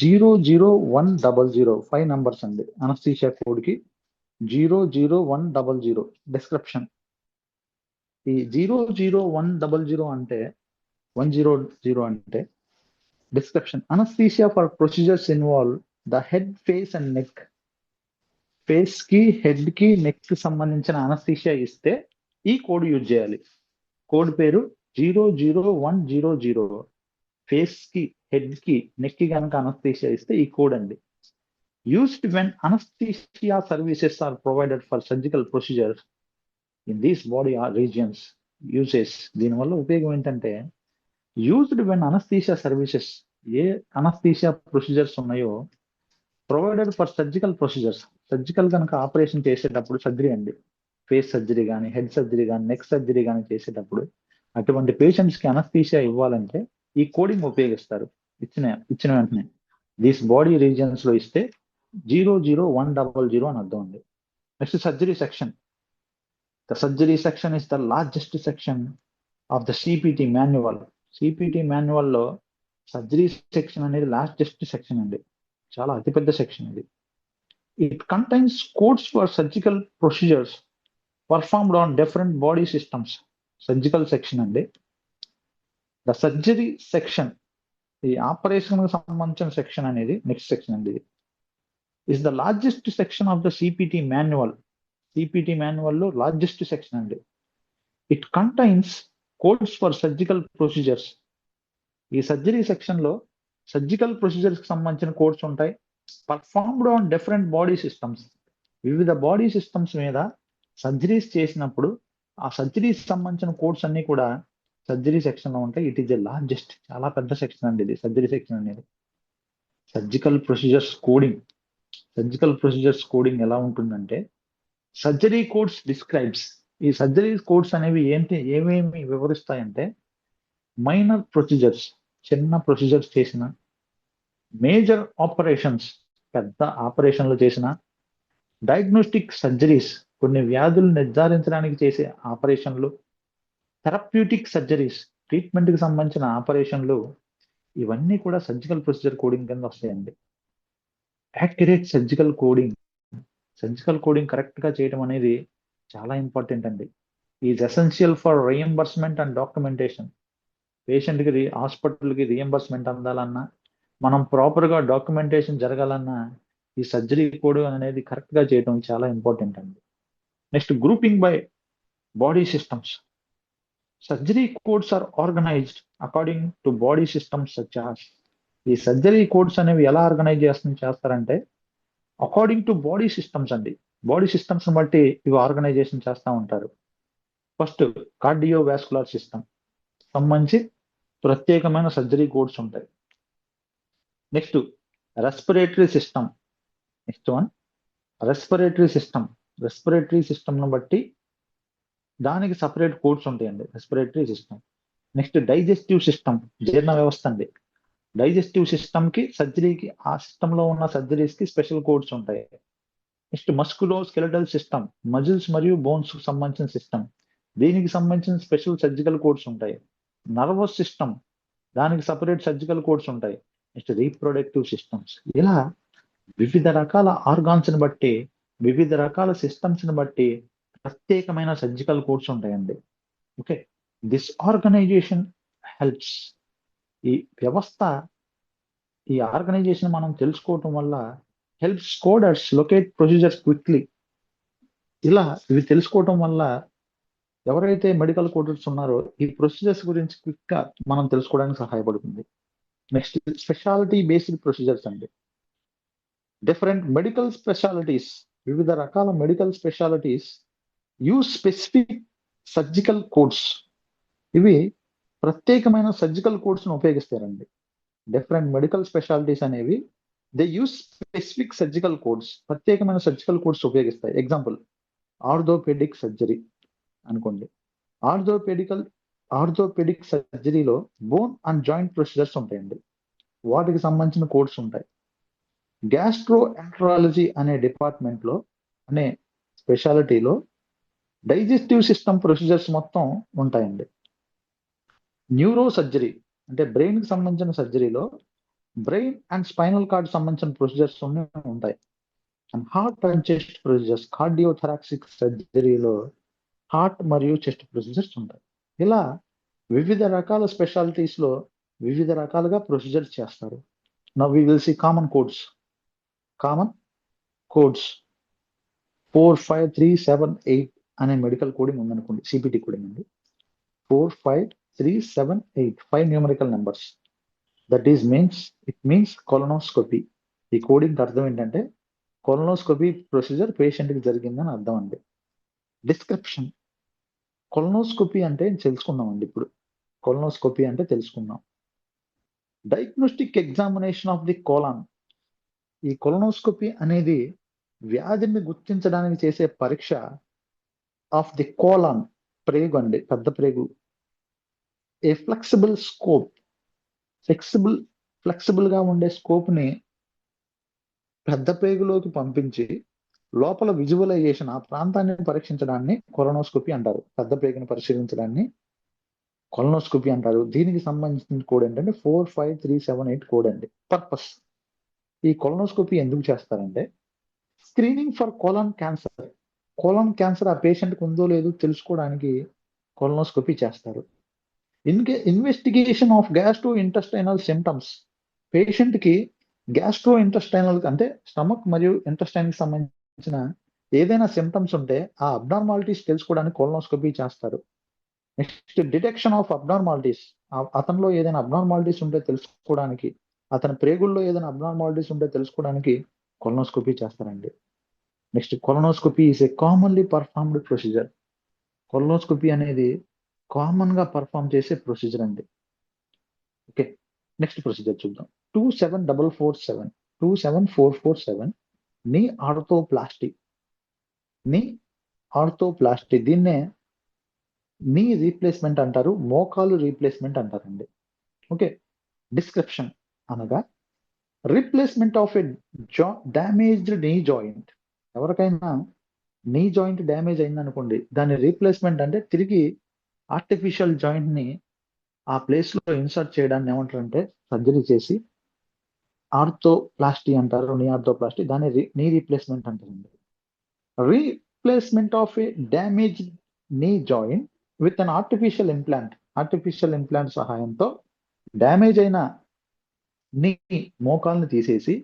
00100, 5 నంబర్స్ అండి. అనస్థీషియా కోడ్ కి 00100. డిస్క్రిప్షన్. ఈ 00100 అంటే 100 అంటే description. Anaesthesia for procedures involve the head, face and neck. Face కి, హెడ్ కి, నెక్ కి సంబంధించిన అనస్థీషియా ఇస్తే ఈ కోడ్ యూజ్ చేయాలి. కోడ్ పేరు 00100. ఫేస్ కి, హెడ్ కి, నెక్ కి కనుక అనస్థీషియా ఇస్తే ఈ కోడ్ అండి. Used when anaesthesia services are provided for surgical procedures in these body regions. Usage, దీనివల్ల ఉపయోగం ఏంటంటే యూస్డ్ వెన్ అనస్థీషియా సర్వీసెస్, ఏ అనస్థీషియా ప్రొసీజర్స్ ఉన్నాయో provided for surgical procedures. Surgical కనుక ఆపరేషన్ చేసేటప్పుడు, సర్జరీ అండి, ఫేస్ సర్జరీ కానీ, హెడ్ సర్జరీ కానీ, నెక్ సర్జరీ కానీ చేసేటప్పుడు అటువంటి పేషెంట్స్ కి అనస్థీషియా ఇవ్వాలంటే ఈ కోడింగ్ ఉపయోగిస్తారు. ఇచ్చిన వెంటనే దీస్ బాడీ రీజియన్స్ లో ఇస్తే 00100 అని అర్థం అండి. Next surgery section. The surgery section is the largest section of the CPT manual. CPT manual లో సర్జరీ సెక్షన్ అనేది లార్జెస్ట్ సెక్షన్ అండి. చాలా అతిపెద్ద సెక్షన్ ఇది. It contains codes for surgical procedures performed on different body systems. Surgical section అండి. The surgery section ఈ operation కి సంబంధించిన సెక్షన్ అనేది నెక్స్ట్ సెక్షన్ అండి. ఇది is the largest section of the CPT manual. CPT manual లో largest section అండి. It contains codes for surgical procedures. ఈ సర్జరీ సెక్షన్ లో సర్జికల్ ప్రొసీజర్స్ కి సంబంధించిన కోడ్స్ ఉంటాయి. Performed on different body systems. వివిధ బాడీ సిస్టమ్స్ మీద సర్జరీస్ చేసినప్పుడు ఆ సర్జరీస్ సంబంధించిన కోడ్స్ అన్ని కూడా సర్జరీ సెక్షన్ లో ఉంటాయి. ఇట్ ఈస్ ద లార్జెస్ట్, చాలా పెద్ద సెక్షన్ అండి ఇది సర్జరీ సెక్షన్ అనేది. Surgical procedures coding. Surgical procedures coding ఎలా ఉంటుందంటే, సర్జరీ కోడ్స్ డిస్క్రైబ్స్. ఈ సర్జరీ కోడ్స్ అనేవి ఏమేమి వివరిస్తాయంటే, మైనర్ ప్రొసీజర్స్, చిన్న ప్రొసీజర్స్ చేసిన, మేజర్ ఆపరేషన్స్, పెద్ద ఆపరేషన్లు చేసిన, డయాగ్నోస్టిక్ సర్జరీస్, కొన్ని వ్యాధులు నిర్ధారించడానికి చేసే ఆపరేషన్లు, థెరప్యూటిక్ సర్జరీస్, ట్రీట్మెంట్ కి సంబంధించిన ఆపరేషన్లు, ఇవన్నీ కూడా సర్జికల్ ప్రొసీజర్ కోడింగ్ కింద వస్తాయండి. Accurate surgical coding. Surgical coding correct గా చేయడం అనేది చాలా ఇంపార్టెంట్ అండి. Is essential for reimbursement and documentation. Patient కి హాస్పిటల్కి రీఎంబర్స్మెంట్ అందాలన్నా, మనం ప్రాపర్ గా డాక్యుమెంటేషన్ జరగాలన్నా ఈ సర్జరీ కోడ్ అనేది కరెక్ట్ గా చేయడం చాలా ఇంపార్టెంట్ అండి. Next, grouping by body systems. Surgery codes are organized according to body systems such as. ఈ సర్జరీ కోడ్స్ అనేవి ఎలా ఆర్గనైజ్ చేస్తారంటే, అకార్డింగ్ టు బాడీ సిస్టమ్స్ అండి. బాడీ సిస్టమ్స్ బట్టి ఇవి ఆర్గనైజేషన్ చేస్తూ ఉంటారు. ఫస్ట్, కార్డియోవాస్కులర్ సిస్టమ్ సంబంధించి ప్రత్యేకమైన సర్జరీ కోడ్స్ ఉంటాయి. Next, respiratory system. Next one, respiratory system. Respiratory system ను బట్టి దానికి సపరేట్ కోడ్స్ ఉంటాయండి, respiratory system. Next, digestive system, జీర్ణ వ్యవస్థ అండి. డైజెస్టివ్ సిస్టమ్ కి, సర్జరీకి, ఆ సిస్టమ్ లో ఉన్న సర్జరీస్ కి స్పెషల్ కోడ్స్ ఉంటాయి. నెక్స్ట్, మస్కులో స్కెలటల్ సిస్టమ్, మజిల్స్ మరియు బోన్స్ కు సంబంధించిన సిస్టమ్, దీనికి సంబంధించిన స్పెషల్ సర్జికల్ కోడ్స్ ఉంటాయి. నర్వస్ సిస్టమ్, దానికి సపరేట్ సర్జికల్ కోడ్స్ ఉంటాయి. Next, reproductive systems. ఇలా వివిధ రకాల ఆర్గాన్స్ ని బట్టి, వివిధ రకాల సిస్టమ్స్ ని బట్టి ప్రత్యేకమైన సర్జికల్ కోడ్స్ ఉంటాయండి. Okay, this organization helps. ఈ వ్యవస్థ, ఈ ఆర్గనైజేషన్ మనం తెలుసుకోవటం వల్ల helps coders locate procedures quickly. ఇలా ఇవి తెలుసుకోవటం వల్ల ఎవరైతే మెడికల్ కోడర్స్ ఉన్నారో ఈ ప్రొసీజర్స్ గురించి క్విక్ గా మనం తెలుసుకోవడానికి సహాయపడుతుంది. నెక్స్ట్, స్పెషాలిటీ బేస్డ్ ప్రొసీజర్స్ అండి. డిఫరెంట్ మెడికల్ స్పెషాలిటీస్, వివిధ రకాల medical specialities use specific surgical codes. ఇవి ప్రత్యేకమైన సర్జికల్ కోడ్స్ ను ఉపయోగిస్తారండి. డిఫరెంట్ మెడికల్ స్పెషాలిటీస్ అనేవి they use specific surgical codes, ప్రత్యేకమైన సర్జికల్ కోడ్స్ ఉపయోగిస్తాయి. ఎగ్జాంపుల్, ఆర్థోపెడిక్ సర్జరీ అనుకోండి. ఆర్థోపెడిక్ సర్జరీలో బోన్ అండ్ జాయింట్ ప్రొసీజర్స్ ఉంటాయండి, వాటికి సంబంధించిన కోడ్స్ ఉంటాయి. గ్యాస్ట్రోఎంట్రాలజీ అనే డిపార్ట్మెంట్ లో, అనే స్పెషాలిటీలో డైజెస్టివ్ సిస్టమ్ ప్రొసీజర్స్ మొత్తం ఉంటాయండి. న్యూరో సర్జరీ అంటే బ్రెయిన్ కి సంబంధించిన సర్జరీలో బ్రెయిన్ అండ్ స్పైనల్ కార్డ్ సంబంధించిన ప్రొసీజర్స్ ఉంటాయి. And heart and chest procedures, cardiothoracic సర్జరీలో హార్ట్ మరియు చెస్ట్ ప్రొసీజర్స్ ఉంటాయి. ఇలా వివిధ రకాల స్పెషాలిటీస్ లో వివిధ రకాలుగా ప్రొసీజర్స్ చేస్తారు. Now we will see common codes. Common codes 45378 అనే మెడికల్ కోడింగ్ ఉందనుకోండి, సిపిటి కోడింగ్ అండి. 45378, 5 numerical numbers. That is it means colonoscopy. ఈ కోడింగ్ అర్థం ఏంటంటే, కొలనోస్కోపీ ప్రొసీజర్ పేషెంట్ కి జరిగిందని అర్థం అండి. డిస్క్రిప్షన్. కొలనోస్కోపీ అంటే తెలుసుకుందాం అండి ఇప్పుడు. కొలనోస్కోపీ అంటే తెలుసుకుందాం. Diagnostic examination of the colon. ఈ కొలనోస్కోపీ అనేది వ్యాధిని గుర్తించడానికి చేసే పరీక్ష ఆఫ్ ది కోలాన్, ప్రేగు అండి, పెద్ద ప్రేగు. ఏ ఫ్లెక్సిబుల్ స్కోప్, ఫ్లెక్సిబుల్ గా ఉండే స్కోప్ ని పెద్ద ప్రేగులోకి పంపించి లోపల విజువలైజేషన్, ఆ ప్రాంతాన్ని పరీక్షించడాన్ని కొలనోస్కోపీ అంటారు. పెద్ద ప్రేగుని పరిశీలించడాన్ని కొలనోస్కోపీ అంటారు. దీనికి సంబంధించిన కోడ్ ఏంటంటే 45378 కోడ్ అండి. పర్పస్, ఈ కొలనోస్కోపీ ఎందుకు చేస్తారంటే, screening for colon cancer. Colon cancer ఆ పేషెంట్కి ఉందో లేదో తెలుసుకోవడానికి కొలనోస్కోపీ చేస్తారు. Investigation of gastro intestinal symptoms. Patient కి గ్యాస్ట్రో ఇంటెస్టైనల్ అంటే స్టమక్ మరియు ఇంటెస్టైన్ కి సంబంధించిన ఏదైనా సిమ్టమ్స్ ఉంటే ఆ అబ్నార్మాలిటీస్ తెలుసుకోవడానికి కోలనోస్కోపీ చేస్తారు. నెక్స్ట్ డిటెక్షన్ ఆఫ్ అబ్నార్మాలిటీస్, అతనిలో ఏదైనా అబ్నార్మాలిటీస్ ఉంటే తెలుసుకోవడానికి, అతని ప్రేగుల్లో ఏదైనా అబ్నార్మాలిటీస్ ఉంటే తెలుసుకోవడానికి కొలనోస్కోపీ చేస్తారండి. Next colonoscopy is a commonly performed procedure. Colonoscopy అనేది కామన్ గా పర్ఫామ్ చేసే ప్రొసీజర్ అండి. ఓకే, నెక్స్ట్ ప్రొసీజర్ చూద్దాం. 27447 నీ ఆర్థోప్లాస్టీ. దీన్నే నీ రీప్లేస్మెంట్ అంటారు, మోకాలు రీప్లేస్మెంట్ అంటారండి. ఓకే, డిస్క్రిప్షన్ అనగా replacement of a damaged knee joint. ఎవరికైనా నీ జాయింట్ డ్యామేజ్ అయిందనుకోండి, దాని రీప్లేస్మెంట్ అంటే తిరిగి ఆర్టిఫిషియల్ జాయింట్ ని ఆ ప్లేస్ లో ఇన్సర్ట్ చేయడాన్ని ఏమంటారంటే సర్జరీ చేసి ఆర్థోప్లాస్టీ అంటారు, నీ ఆర్థోప్లాస్టీ. దాన్ని నీ రీప్లేస్మెంట్ అంటారండి. Replacement of A damage knee joint with an artificial implant సహాయంతో డ్యామేజ్ అయిన నీ మోకాల్ని తీసేసి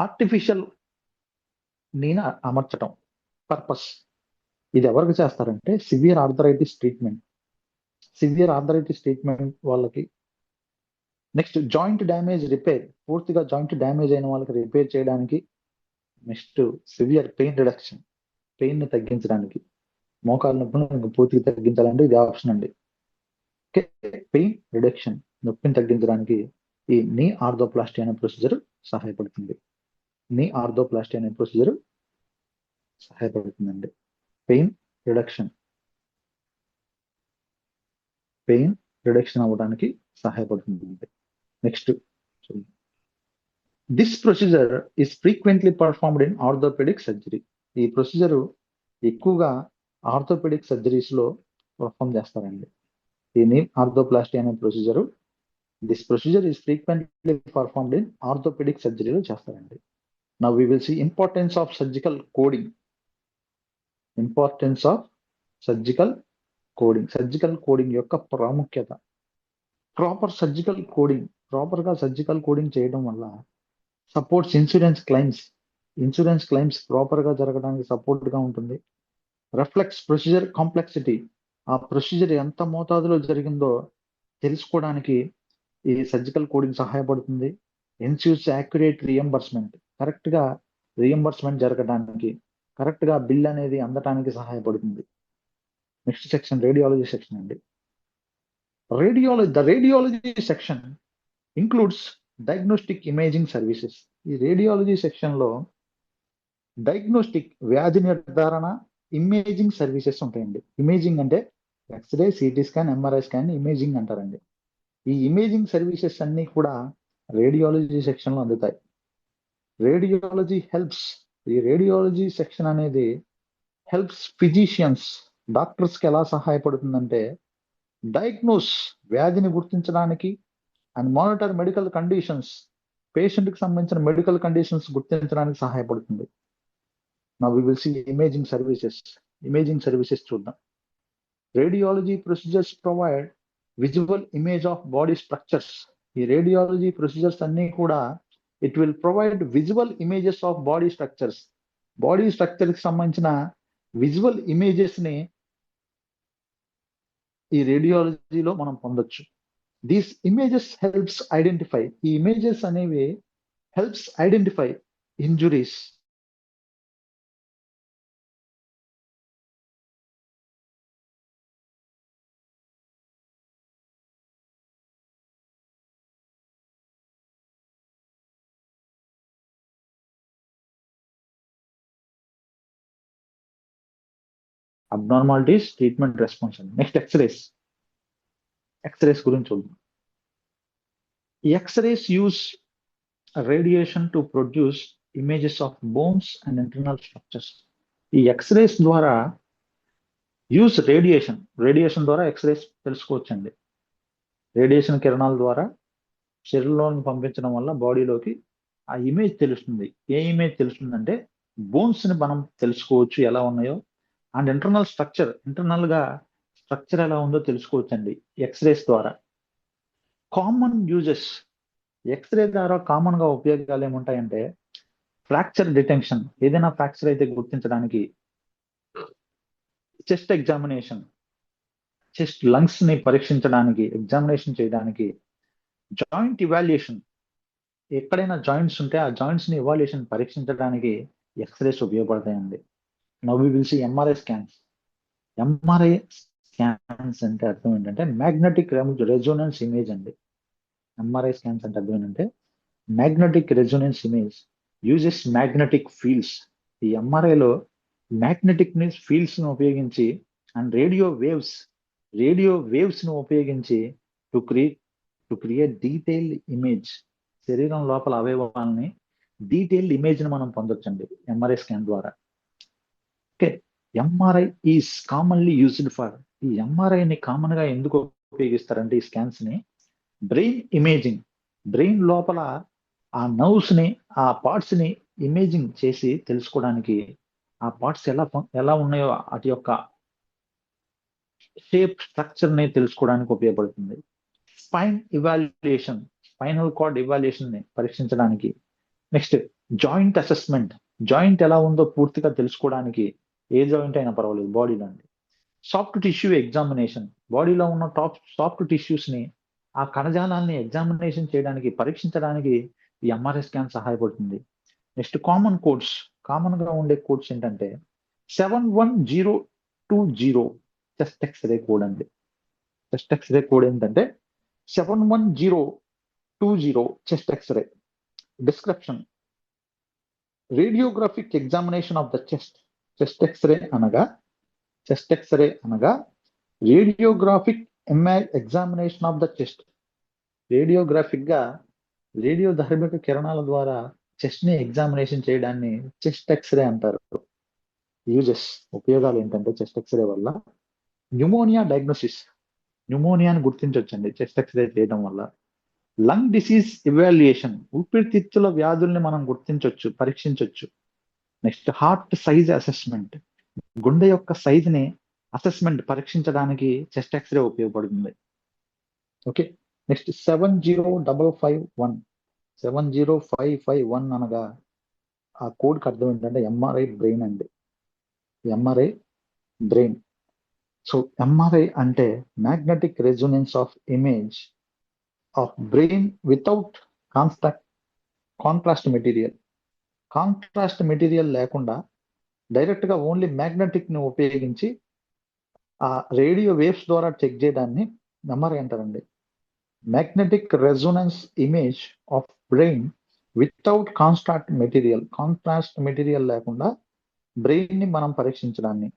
ఆర్టిఫిషియల్ నీని అమర్చటం పర్పస్. ఇది ఎవరికి చేస్తారంటే సివియర్ ఆర్థరైటిస్ ట్రీట్మెంట్ వాళ్ళకి. నెక్స్ట్ జాయింట్ డ్యామేజ్ రిపేర్, పూర్తిగా జాయింట్ డ్యామేజ్ అయిన వాళ్ళకి రిపేర్ చేయడానికి. Next severe pain reduction, pain ని తగ్గించడానికి, మోకాలు నొప్పిని పూర్తిగా తగ్గించాలంటే ఇది ఆప్షన్ అండి. ఓకే, పెయిన్ రిడక్షన్, నొప్పిని తగ్గించడానికి ఈ నీ ఆర్థోప్లాస్టీ అనే ప్రొసీజర్ సహాయపడుతుంది. పెయిన్ రిడక్షన్ అవ్వడానికి సహాయపడుతుంది. Next, this procedure is frequently performed in orthopaedic surgery. ఈ ప్రొసీజర్ ఎక్కువగా ఆర్థోపెడిక్ సర్జరీస్ లో పర్ఫామ్ చేస్తారండి. ఈ నీ ఆర్థోప్లాస్టీ అనే procedure, this procedure is frequently performed in orthopaedic సర్జరీలో చేస్తారండి. Now we will see importance of surgical coding. Surgical coding యొక్క ప్రాముఖ్యత. ప్రాపర్ గా సర్జికల్ కోడింగ్ చేయడం వల్ల సపోర్ట్స్ ఇన్సూరెన్స్ క్లైమ్స్ ప్రాపర్ గా జరగడానికి సపోర్ట్ గా ఉంటుంది. రిఫ్లెక్స్ ప్రొసీజర్ కాంప్లెక్సిటీ, ఆ ప్రొసీజర్ ఎంత మోతాదులో జరిగిందో తెలుసుకోవడానికి ఈ సర్జికల్ కోడింగ్ సహాయపడుతుంది. ఎన్స్యూర్స్ యాక్యురేట్ రియంబర్స్మెంట్, కరెక్ట్ గా రియంబర్స్మెంట్ జరగడానికి, కరెక్ట్ గా బిల్ అనేది అందటానికి సహాయపడుతుంది. నెక్స్ట్ సెక్షన్ రేడియాలజీ సెక్షన్ అండి. The radiology section includes diagnostic imaging services. ఈ రేడియాలజీ సెక్షన్ లో డయాగ్నోస్టిక్, వ్యాధి నిర్ధారణ, ఇమేజింగ్ సర్వీసెస్ ఉంటాయండి. ఇమేజింగ్ అంటే X-ray, CT scan, MRI scan imaging అంటారండి. ఈ ఇమేజింగ్ సర్వీసెస్ అన్ని కూడా రేడియాలజీ సెక్షన్ లో అందుతాయి. ఈ రేడియాలజీ సెక్షన్ అనేది హెల్ప్స్ ఫిజిషియన్స్, డాక్టర్స్ కి ఎలా సహాయపడుతుందంటే డయాగ్నోస్, వ్యాధిని గుర్తించడానికి, and monitor medical conditions, patient కి సంబంధించిన మెడికల్ కండిషన్స్ గుర్తించడానికి సహాయపడుతుంది. Now we will see imaging services చూద్దాం. Radiology procedures provide visual image of body structures. ఈ రేడియాలజీ ప్రొసీజర్స్ అన్ని కూడా it will provide visual images of body structures. Body structure కి సంబంధించిన విజువల్ ఇమేజెస్ ని ఈ రేడియాలజీలో మనం పొందొచ్చు. దీస్ ఇమేజెస్ హెల్ప్స్ ఐడెంటిఫై, ఈ ఇమేజెస్ అనేవి helps identify injuries, abnormalities, treatment response అండి. నెక్స్ట్ ఎక్స్రేస్ గురించి చూద్దాం. X-rays use radiation to produce images of bones and internal structures. ఈ ఎక్స్రేస్ ద్వారా రేడియేషన్ ద్వారా ఎక్స్రేస్ తెలుసుకోవచ్చండి. రేడియేషన్ కిరణాల ద్వారా శరీరంలోకి పంపించడం వల్ల బాడీలోకి ఆ ఇమేజ్ తెలుస్తుంది. ఏ ఇమేజ్ తెలుస్తుందంటే బోన్స్ ని మనం తెలుసుకోవచ్చు ఎలా ఉన్నాయో, అండ్ ఇంటర్నల్ గా స్ట్రక్చర్ ఎలా ఉందో తెలుసుకోవచ్చండి ఎక్స్రేస్ ద్వారా. కామన్ యూజెస్, ఎక్స్రే ద్వారా కామన్ గా ఉపయోగాలు ఏముంటాయంటే ఫ్రాక్చర్ డిటెక్షన్, ఏదైనా ఫ్రాక్చర్ అయితే గుర్తించడానికి, చెస్ట్ ఎగ్జామినేషన్, చెస్ట్ లంగ్స్ ని పరీక్షించడానికి ఎగ్జామినేషన్ చేయడానికి, జాయింట్ ఇవాల్యుయేషన్, ఎక్కడైనా జాయింట్స్ ఉంటే ఆ జాయింట్స్ ని ఇవాల్యుయేషన్ పరీక్షించడానికి ఎక్స్రేస్ ఉపయోగపడతాయండి. Now we will see MRI scans. MRI scans అంటే అర్థం ఏంటంటే మ్యాగ్నెటిక్ రెజోనెన్స్ ఇమేజ్ అండి. ఎంఆర్ఐ స్కాన్స్ అంటే అర్థం ఏంటంటే magnetic resonance image uses magnetic fields. ఈ ఎంఆర్ఐలో మ్యాగ్నెటిక్ ఫీల్డ్స్ ను ఉపయోగించి అండ్ రేడియో వేవ్స్ ను ఉపయోగించి టు క్రియేట్ డీటెయిల్డ్ ఇమేజ్, శరీరం లోపల అవయవాలని డీటెయిల్డ్ ఇమేజ్ ని మనం పొందొచ్చండి ఎంఆర్ఐ స్కాన్ ద్వారా. Okay, MRI is commonly used for, ఈ ఎంఆర్ఐని కామన్ గా ఎందుకు ఉపయోగిస్తారంటే ఈ స్కాన్స్ ని బ్రెయిన్ ఇమేజింగ్, బ్రెయిన్ లోపల ఆ నర్వ్స్ ని, ఆ పార్ట్స్ ని ఇమేజింగ్ చేసి తెలుసుకోవడానికి, ఆ పార్ట్స్ ఎలా ఉన్నాయో వాటి యొక్క షేప్ స్ట్రక్చర్ ని తెలుసుకోవడానికి ఉపయోగపడుతుంది. Spine evaluation, spinal cord evaluation ని పరీక్షించడానికి. నెక్స్ట్ జాయింట్ అసెస్మెంట్, జాయింట్ ఎలా ఉందో పూర్తిగా తెలుసుకోవడానికి, ఏ జాయింట్ అయినా పర్వాలేదు బాడీలో అండి. సాఫ్ట్ టిష్యూ ఎగ్జామినేషన్, బాడీలో ఉన్న సాఫ్ట్ టిష్యూస్ ని, ఆ కణజాలాన్ని ఎగ్జామినేషన్ చేయడానికి, పరీక్షించడానికి ఈ ఎంఆర్ఐ స్కాన్ సహాయపడుతుంది. నెక్స్ట్ కామన్ కోడ్స్, కామన్ గా ఉండే కోడ్స్ ఏంటంటే 71020 చెస్ట్ ఎక్స్రే కోడ్ అండి. చెస్ట్ ఎక్స్రే కోడ్ ఏంటంటే 71020 chest X ray. Description, radiographic examination of the chest. Chest X ray అనగా radiographic examination of the chest. Radiographic గా రేడియోధార్మిక కిరణాల ద్వారా చెస్ట్ ని ఎగ్జామినేషన్ చేయడాన్ని చెస్ట్ ఎక్స్రే అంటారు. యూజెస్, ఉపయోగాలు ఏంటంటే చెస్ట్ ఎక్స్రే వల్ల న్యూమోనియా డయాగ్నోసిస్, న్యూమోనియాని గుర్తించవచ్చండి చెస్ట్ ఎక్స్రే చేయడం వల్ల. లంగ్ డిసీజ్ ఇవాల్యుయేషన్, ఊపిరితిత్తుల వ్యాధుల్ని మనం గుర్తించవచ్చు, పరీక్షించవచ్చు. నెక్స్ట్ హార్ట్ సైజ్ అసెస్మెంట్, గుండె యొక్క సైజ్ ని అసెస్మెంట్ పరీక్షించడానికి చెస్ట్ ఎక్స్రే ఉపయోగపడుతుంది. ఓకే, నెక్స్ట్ 70551 అనగా ఆ కోడ్కి అర్థం ఏంటంటే ఎంఆర్ఐ బ్రెయిన్ అండి. MRI brain. సో ఎంఆర్ఐ అంటే magnetic Resonance of image of brain without contrast material. Contrast material లేకుండా డైరెక్ట్ గా ఓన్లీ మ్యాగ్నెటిక్ ని ఉపయోగించి ఆ రేడియో వేవ్స్ ద్వారా చెక్ చేయడాన్ని ఎంఆర్ఐ అంటారండి. Magnetic resonance image of brain without contrast material లేకుండా బ్రెయిన్ ని మనం పరీక్షించడాన్ని.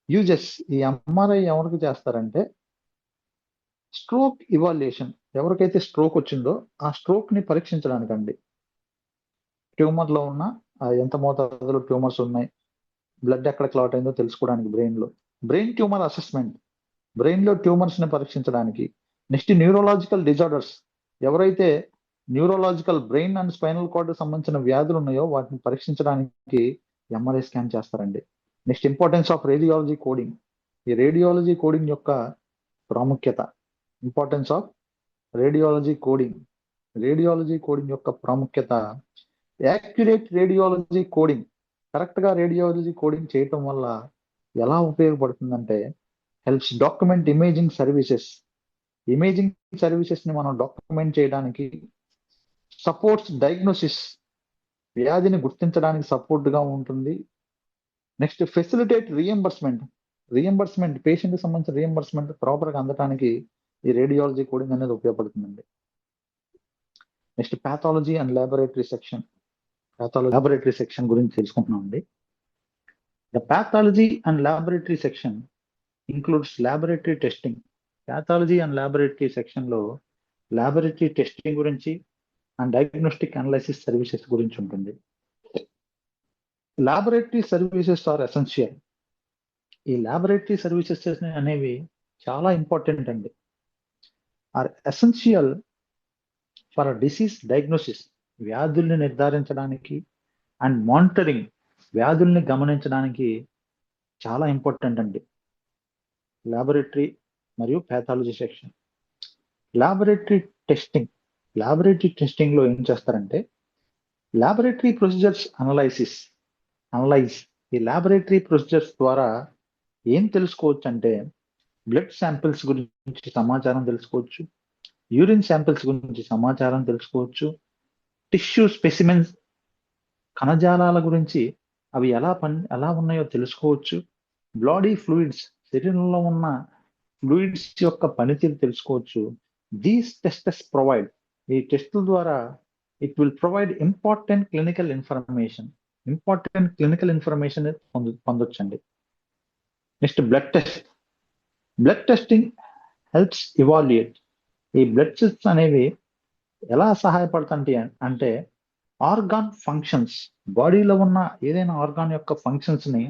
యూజెస్, ఈ ఎంఆర్ఐ ఎవరికి చేస్తారంటే స్ట్రోక్ ఇవాల్యుయేషన్, ఎవరికైతే స్ట్రోక్ వచ్చిందో ఆ స్ట్రోక్ ని పరీక్షించడానికండి. ట్యూమర్ లో ఉన్న ఎంత మోతాదులో ట్యూమర్స్ ఉన్నాయి, బ్లడ్ ఎక్కడ క్లాట్ అయిందో తెలుసుకోవడానికి బ్రెయిన్ ట్యూమర్ అసెస్మెంట్, బ్రెయిన్ లో ట్యూమర్స్ ని పరీక్షించడానికి. నెక్స్ట్ న్యూరోలాజికల్ డిజార్డర్స్, ఎవరైతే neurological brain and spinal cord సంబంధించిన వ్యాధులు ఉన్నాయో వాటిని పరీక్షించడానికి ఎంఆర్ఐ స్కాన్ చేస్తారండి. Next importance of radiology coding, ఈ రేడియాలజీ కోడింగ్ యొక్క ప్రాముఖ్యత. ఇంపార్టెన్స్ ఆఫ్ రేడియాలజీ కోడింగ్ యొక్క ప్రాముఖ్యత. యాక్యురేట్ రేడియాలజీ కోడింగ్, కరెక్ట్ గా రేడియాలజీ కోడింగ్ చేయటం వల్ల ఎలా ఉపయోగపడుతుందంటే హెల్ప్స్ డాక్యుమెంట్ ఇమేజింగ్ సర్వీసెస్ ని మనం డాక్యుమెంట్ చేయడానికి. సపోర్ట్స్ డయాగ్నోసిస్, వ్యాధిని గుర్తించడానికి సపోర్ట్ గా ఉంటుంది. నెక్స్ట్ ఫెసిలిటేట్ రియంబర్స్మెంట్, పేషెంట్ కి సంబంధించిన రియంబర్స్మెంట్ ప్రాపర్ గా అందడానికి ఈ రేడియాలజీ కోడింగ్ అనేది ఉపయోగపడుతుందండి. Next pathology and laboratory section గురించి తెలుసుకుంటున్నాం అండి. The pathology and laboratory section includes laboratory testing. Pathology and laboratory section లో లాబొరేటరీ టెస్టింగ్ గురించి అండ్ డయాగ్నోస్టిక్ అనాలిసిస్ సర్వీసెస్ గురించి ఉంటుంది. Laboratory services are essential. ఈ లాబొరేటరీ సర్వీసెస్ అనేవి చాలా ఇంపార్టెంట్ అండి. Are essential for disease diagnosis, వ్యాధుల్ని నిర్ధారించడానికి అండ్ మానిటరింగ్, వ్యాధుల్ని గమనించడానికి చాలా ఇంపార్టెంట్ అండి. లాబొరేటరీ మరియు పాథాలజీ సెక్షన్. లాబొరేటరీ టెస్టింగ్ లో ఏం చేస్తారంటే లాబొరేటరీ ప్రొసీజర్స్ అనలైజ్. ఈ లాబొరేటరీ ప్రొసీజర్స్ ద్వారా ఏం తెలుసుకోవచ్చు అంటే బ్లడ్ శాంపిల్స్ గురించి సమాచారం తెలుసుకోవచ్చు, యూరిన్ శాంపిల్స్ గురించి సమాచారం తెలుసుకోవచ్చు, టిష్యూ స్పెసిమెన్స్ కణజాలాల గురించి అవి ఎలా ఉన్నాయో తెలుసుకోవచ్చు, బాడీ ఫ్లూయిడ్స్ శరీరంలో ఉన్న ఫ్లూయిడ్స్ యొక్క పనితీరు తెలుసుకోవచ్చు. దీస్ టెస్టెస్ ప్రొవైడ్, ఈ టెస్టుల ద్వారా it will provide important clinical information పొందొచ్చండి. Next blood testing helps evaluate. ఈ బ్లడ్ టెస్ట్స్ అనేవి ఎలా సహాయపడుతుంటాయి అంటే ఆర్గాన్ ఫంక్షన్స్, బాడీలో ఉన్న ఏదైనా ఆర్గాన్ యొక్క ఫంక్షన్స్ ని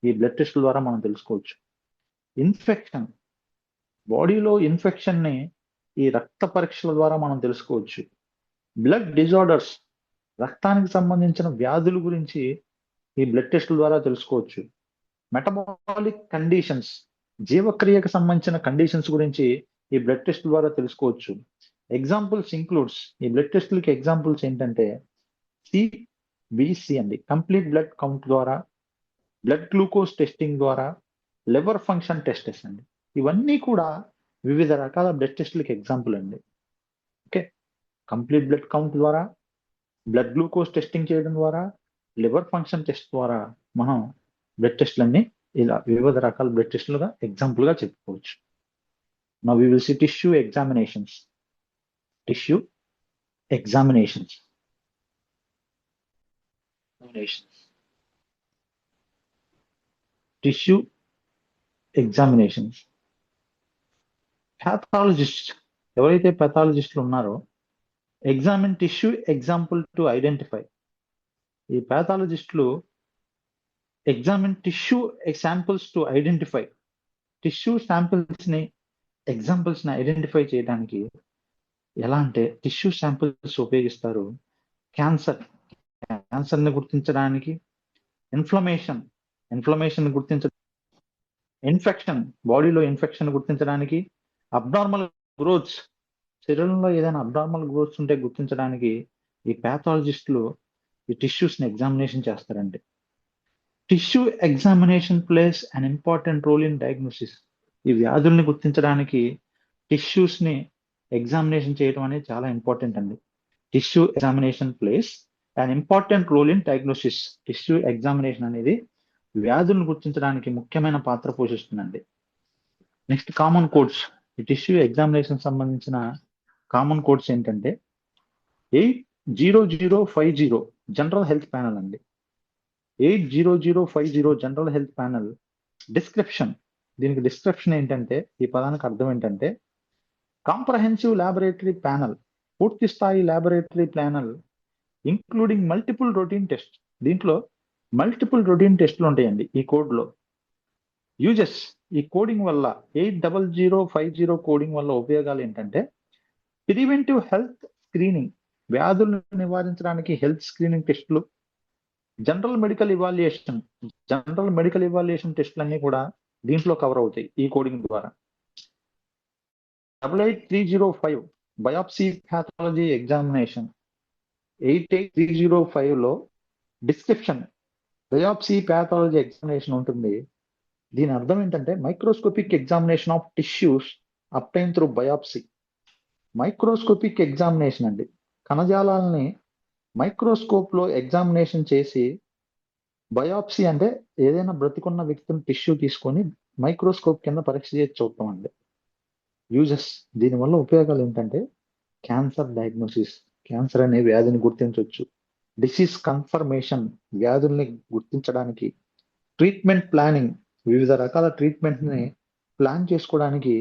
ఈ బ్లడ్ టెస్ట్ ద్వారా మనం తెలుసుకోవచ్చు. ఇన్ఫెక్షన్, బాడీలో ఇన్ఫెక్షన్ ని ఈ రక్త పరీక్షల ద్వారా మనం తెలుసుకోవచ్చు. బ్లడ్ డిజార్డర్స్, రక్తానికి సంబంధించిన వ్యాధుల గురించి ఈ బ్లడ్ టెస్ట్ల ద్వారా తెలుసుకోవచ్చు. మెటబాలిక్ కండిషన్స్, జీవక్రియకు సంబంధించిన కండిషన్స్ గురించి ఈ బ్లడ్ టెస్ట్ ద్వారా తెలుసుకోవచ్చు. ఎగ్జాంపుల్స్ ఇంక్లూడ్స్, ఈ బ్లడ్ టెస్ట్లకి ఎగ్జాంపుల్స్ ఏంటంటే సిబిసి అండి, కంప్లీట్ బ్లడ్ కౌంట్ ద్వారా, బ్లడ్ గ్లూకోజ్ టెస్టింగ్ ద్వారా, లివర్ ఫంక్షన్ టెస్టెస్ అండి. ఇవన్నీ కూడా వివిధ రకాల బ్లడ్ టెస్ట్లకి ఎగ్జాంపుల్ అండి. ఓకే, కంప్లీట్ బ్లడ్ కౌంట్ ద్వారా, బ్లడ్ గ్లూకోజ్ టెస్టింగ్ చేయడం ద్వారా, లివర్ ఫంక్షన్ టెస్ట్ ద్వారా మనం బ్లడ్ టెస్ట్లన్నీ ఇలా వివిధ రకాల బ్లడ్ టెస్ట్లుగా ఎగ్జాంపుల్ గా చెప్పుకోవచ్చు. Now we will see tissue examinations. Pathologist, ఎవరైతే ప్యాథాలజిస్టులు ఉన్నారో examine tissue example to identify. ఈ ప్యాథాలజిస్టులు examine tissue samples to identify. Tissue samples ని ఎగ్జాంపుల్స్ ని ఐడెంటిఫై చేయడానికి ఎలా అంటే టిష్యూ శాంపిల్స్ ఉపయోగిస్తారు. క్యాన్సర్ ని గుర్తించడానికి, ఇన్ఫ్లమేషన్ గుర్తించడానికి, ఇన్ఫెక్షన్, బాడీలో ఇన్ఫెక్షన్ గుర్తించడానికి, అబ్నార్మల్ గ్రోత్స్, శరీరంలో ఏదైనా అబ్నార్మల్ గ్రోత్స్ ఉంటే గుర్తించడానికి ఈ ప్యాథాలజిస్టులు ఈ టిష్యూస్ ని ఎగ్జామినేషన్ చేస్తారండి. Tissue examination plays an important role in diagnosis. ఈ వ్యాధుల్ని గుర్తించడానికి టిష్యూస్ ని ఎగ్జామినేషన్ చేయడం అనేది చాలా ఇంపార్టెంట్ అండి. Tissue examination plays an important role in diagnosis. Tissue examination అనేది వ్యాధులను గుర్తించడానికి ముఖ్యమైన పాత్ర పోషిస్తుందండి. Next common codes. ఈ టిష్యూ ఎగ్జామినేషన్ సంబంధించిన కామన్ కోడ్స్ ఏంటంటే 80050 జనరల్ హెల్త్ ప్యానల్ అండి. 80050 జనరల్ హెల్త్ ప్యానల్. డిస్క్రిప్షన్, దీనికి డిస్క్రిప్షన్ ఏంటంటే, ఈ పదానికి అర్థం ఏంటంటే కాంప్రహెన్సివ్ ల్యాబొరేటరీ ప్యానల్, పూర్తి స్థాయి laboratory panel including multiple routine test. దీంట్లో మల్టిపుల్ రొటీన్ టెస్టులు ఉంటాయండి ఈ కోడ్ లో. యూజెస్, ఈ కోడింగ్ వల్ల 80050 కోడింగ్ వల్ల ఉపయోగాలు ఏంటంటే ప్రివెంటివ్ హెల్త్ స్క్రీనింగ్, వ్యాధులను నివారించడానికి హెల్త్ స్క్రీనింగ్ టెస్టులు, జనరల్ మెడికల్ ఇవాల్యుయేషన్ టెస్టులు అన్ని కూడా దీంట్లో కవర్ అవుతాయి ఈ కోడింగ్ ద్వారా. 88305 బయాప్సీ ప్యాథాలజీ ఎగ్జామినేషన్. 88305 లో డిస్క్రిప్షన్ బయాప్సీ ప్యాథాలజీ ఎగ్జామినేషన్ ఉంటుంది. దీని అర్థం ఏంటంటే microscopic examination of tissues obtain through biopsy. Microscopic examination అండి, కణజాలాలని మైక్రోస్కోప్ లో ఎగ్జామినేషన్ చేసి, బయాప్సీ అంటే ఏదైనా బ్రతికున్న వ్యక్తిని టిష్యూ తీసుకొని మైక్రోస్కోప్ కింద పరీక్ష చేసి చూడటం అండి. యూజెస్, దీనివల్ల ఉపయోగాలు ఏంటంటే క్యాన్సర్ డయాగ్నోసిస్, క్యాన్సర్ అనే వ్యాధిని గుర్తించవచ్చు. డిసీజ్ కన్ఫర్మేషన్, వ్యాధుల్ని గుర్తించడానికి. ట్రీట్మెంట్ ప్లానింగ్, వివిధ రకాల ట్రీట్మెంట్ ని ప్లాన్ చేసుకోవడానికి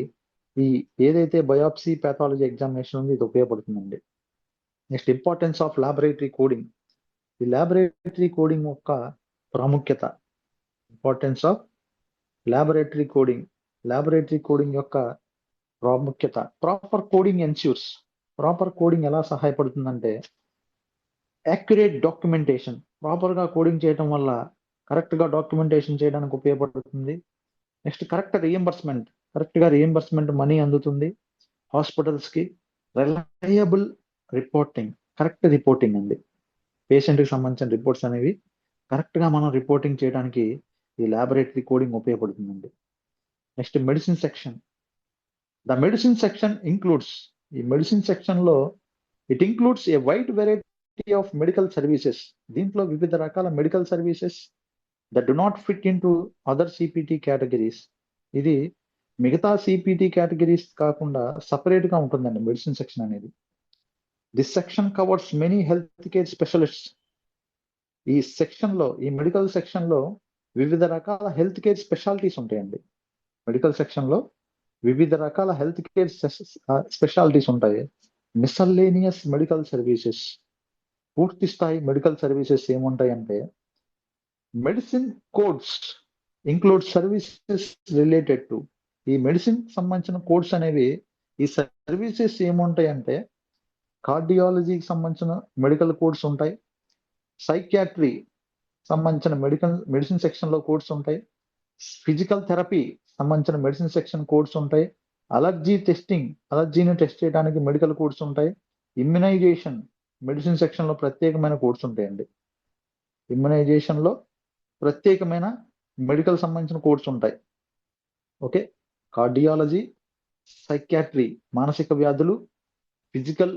ఈ ఏదైతే బయాప్సీ ప్యాథాలజీ ఎగ్జామినేషన్ ఉంది ఇది ఉపయోగపడుతుందండి. Next importance of laboratory coding. ఈ ల్యాబొరేటరీ కోడింగ్ యొక్క ప్రాముఖ్యత. ఇంపార్టెన్స్ ఆఫ్ ల్యాబొరేటరీ కోడింగ్ యొక్క ప్రాముఖ్యత. Proper coding ensures. Proper coding ఎలా సహాయపడుతుందంటే యాక్యురేట్ డాక్యుమెంటేషన్. ప్రాపర్ గా కోడింగ్ చేయడం వల్ల కరెక్ట్ గా డాక్యుమెంటేషన్ చేయడానికి ఉపయోగపడుతుంది. Next correct reimbursement. కరెక్ట్ గా రియంబర్స్మెంట్ మనీ అందుతుంది హాస్పిటల్స్ కి. రిలయబుల్ రిపోర్టింగ్, కరెక్ట్ రిపోర్టింగ్ అండి. పేషెంట్ కి సంబంధించిన రిపోర్ట్స్ అనేవి కరెక్ట్ గా మనం రిపోర్టింగ్ చేయడానికి ఈ ల్యాబొరేటరీ కోడింగ్ ఉపయోగపడుతుందండి. Next medicine section. The medicine section includes, ఈ మెడిసిన్ సెక్షన్ లో it includes A wide variety of medical services. దీంట్లో వివిధ రకాల medical services that do not fit in to other CPT categories. ఇది మిగతా సిపిటి కేటగిరీస్ కాకుండా separate గా ఉంటుందండి మెడిసిన్ సెక్షన్ అనేది. This section covers many health care specialists. ఈ సెక్షన్ లో, ఈ మెడికల్ సెక్షన్ లో వివిధ రకాల హెల్త్ కేర్ స్పెషాలిటీస్ ఉంటాయండి. మెడికల్ సెక్షన్ లో వివిధ రకాల హెల్త్ కేర్ స్పెషాలిటీస్ ఉంటాయి. మిసల్లేనియస్ మెడికల్ సర్వీసెస్, పూర్తి స్థాయి మెడికల్ సర్వీసెస్ ఏముంటాయంటే medicine codes include services related to. ఈ మెడిసిన్ సంబంధించిన కోడ్స్ అనేవి, ఈ సర్వీసెస్ ఏముంటాయంటే కార్డియాలజీకి సంబంధించిన మెడికల్ కోడ్స్ ఉంటాయి, సైకియాట్రీ సంబంధించిన మెడిసిన్ సెక్షన్ లో కోడ్స్ ఉంటాయి, ఫిజికల్ థెరపీ సంబంధించిన మెడిసిన్ సెక్షన్ కోడ్స్ ఉంటాయి, అలర్జీని టెస్ట్ చేయడానికి మెడికల్ కోడ్స్ ఉంటాయి, ఇమ్యునైజేషన్ మెడిసిన్ సెక్షన్ లో ప్రత్యేకమైన కోడ్స్ ఉంటాయండి. ఇమ్యునైజేషన్ లో ప్రత్యేకమైన మెడికల్ సంబంధించిన కోడ్స్ ఉంటాయి. ఓకే, కార్డియాలజీ, సైకియాట్రీ మానసిక వ్యాధులు, ఫిజికల్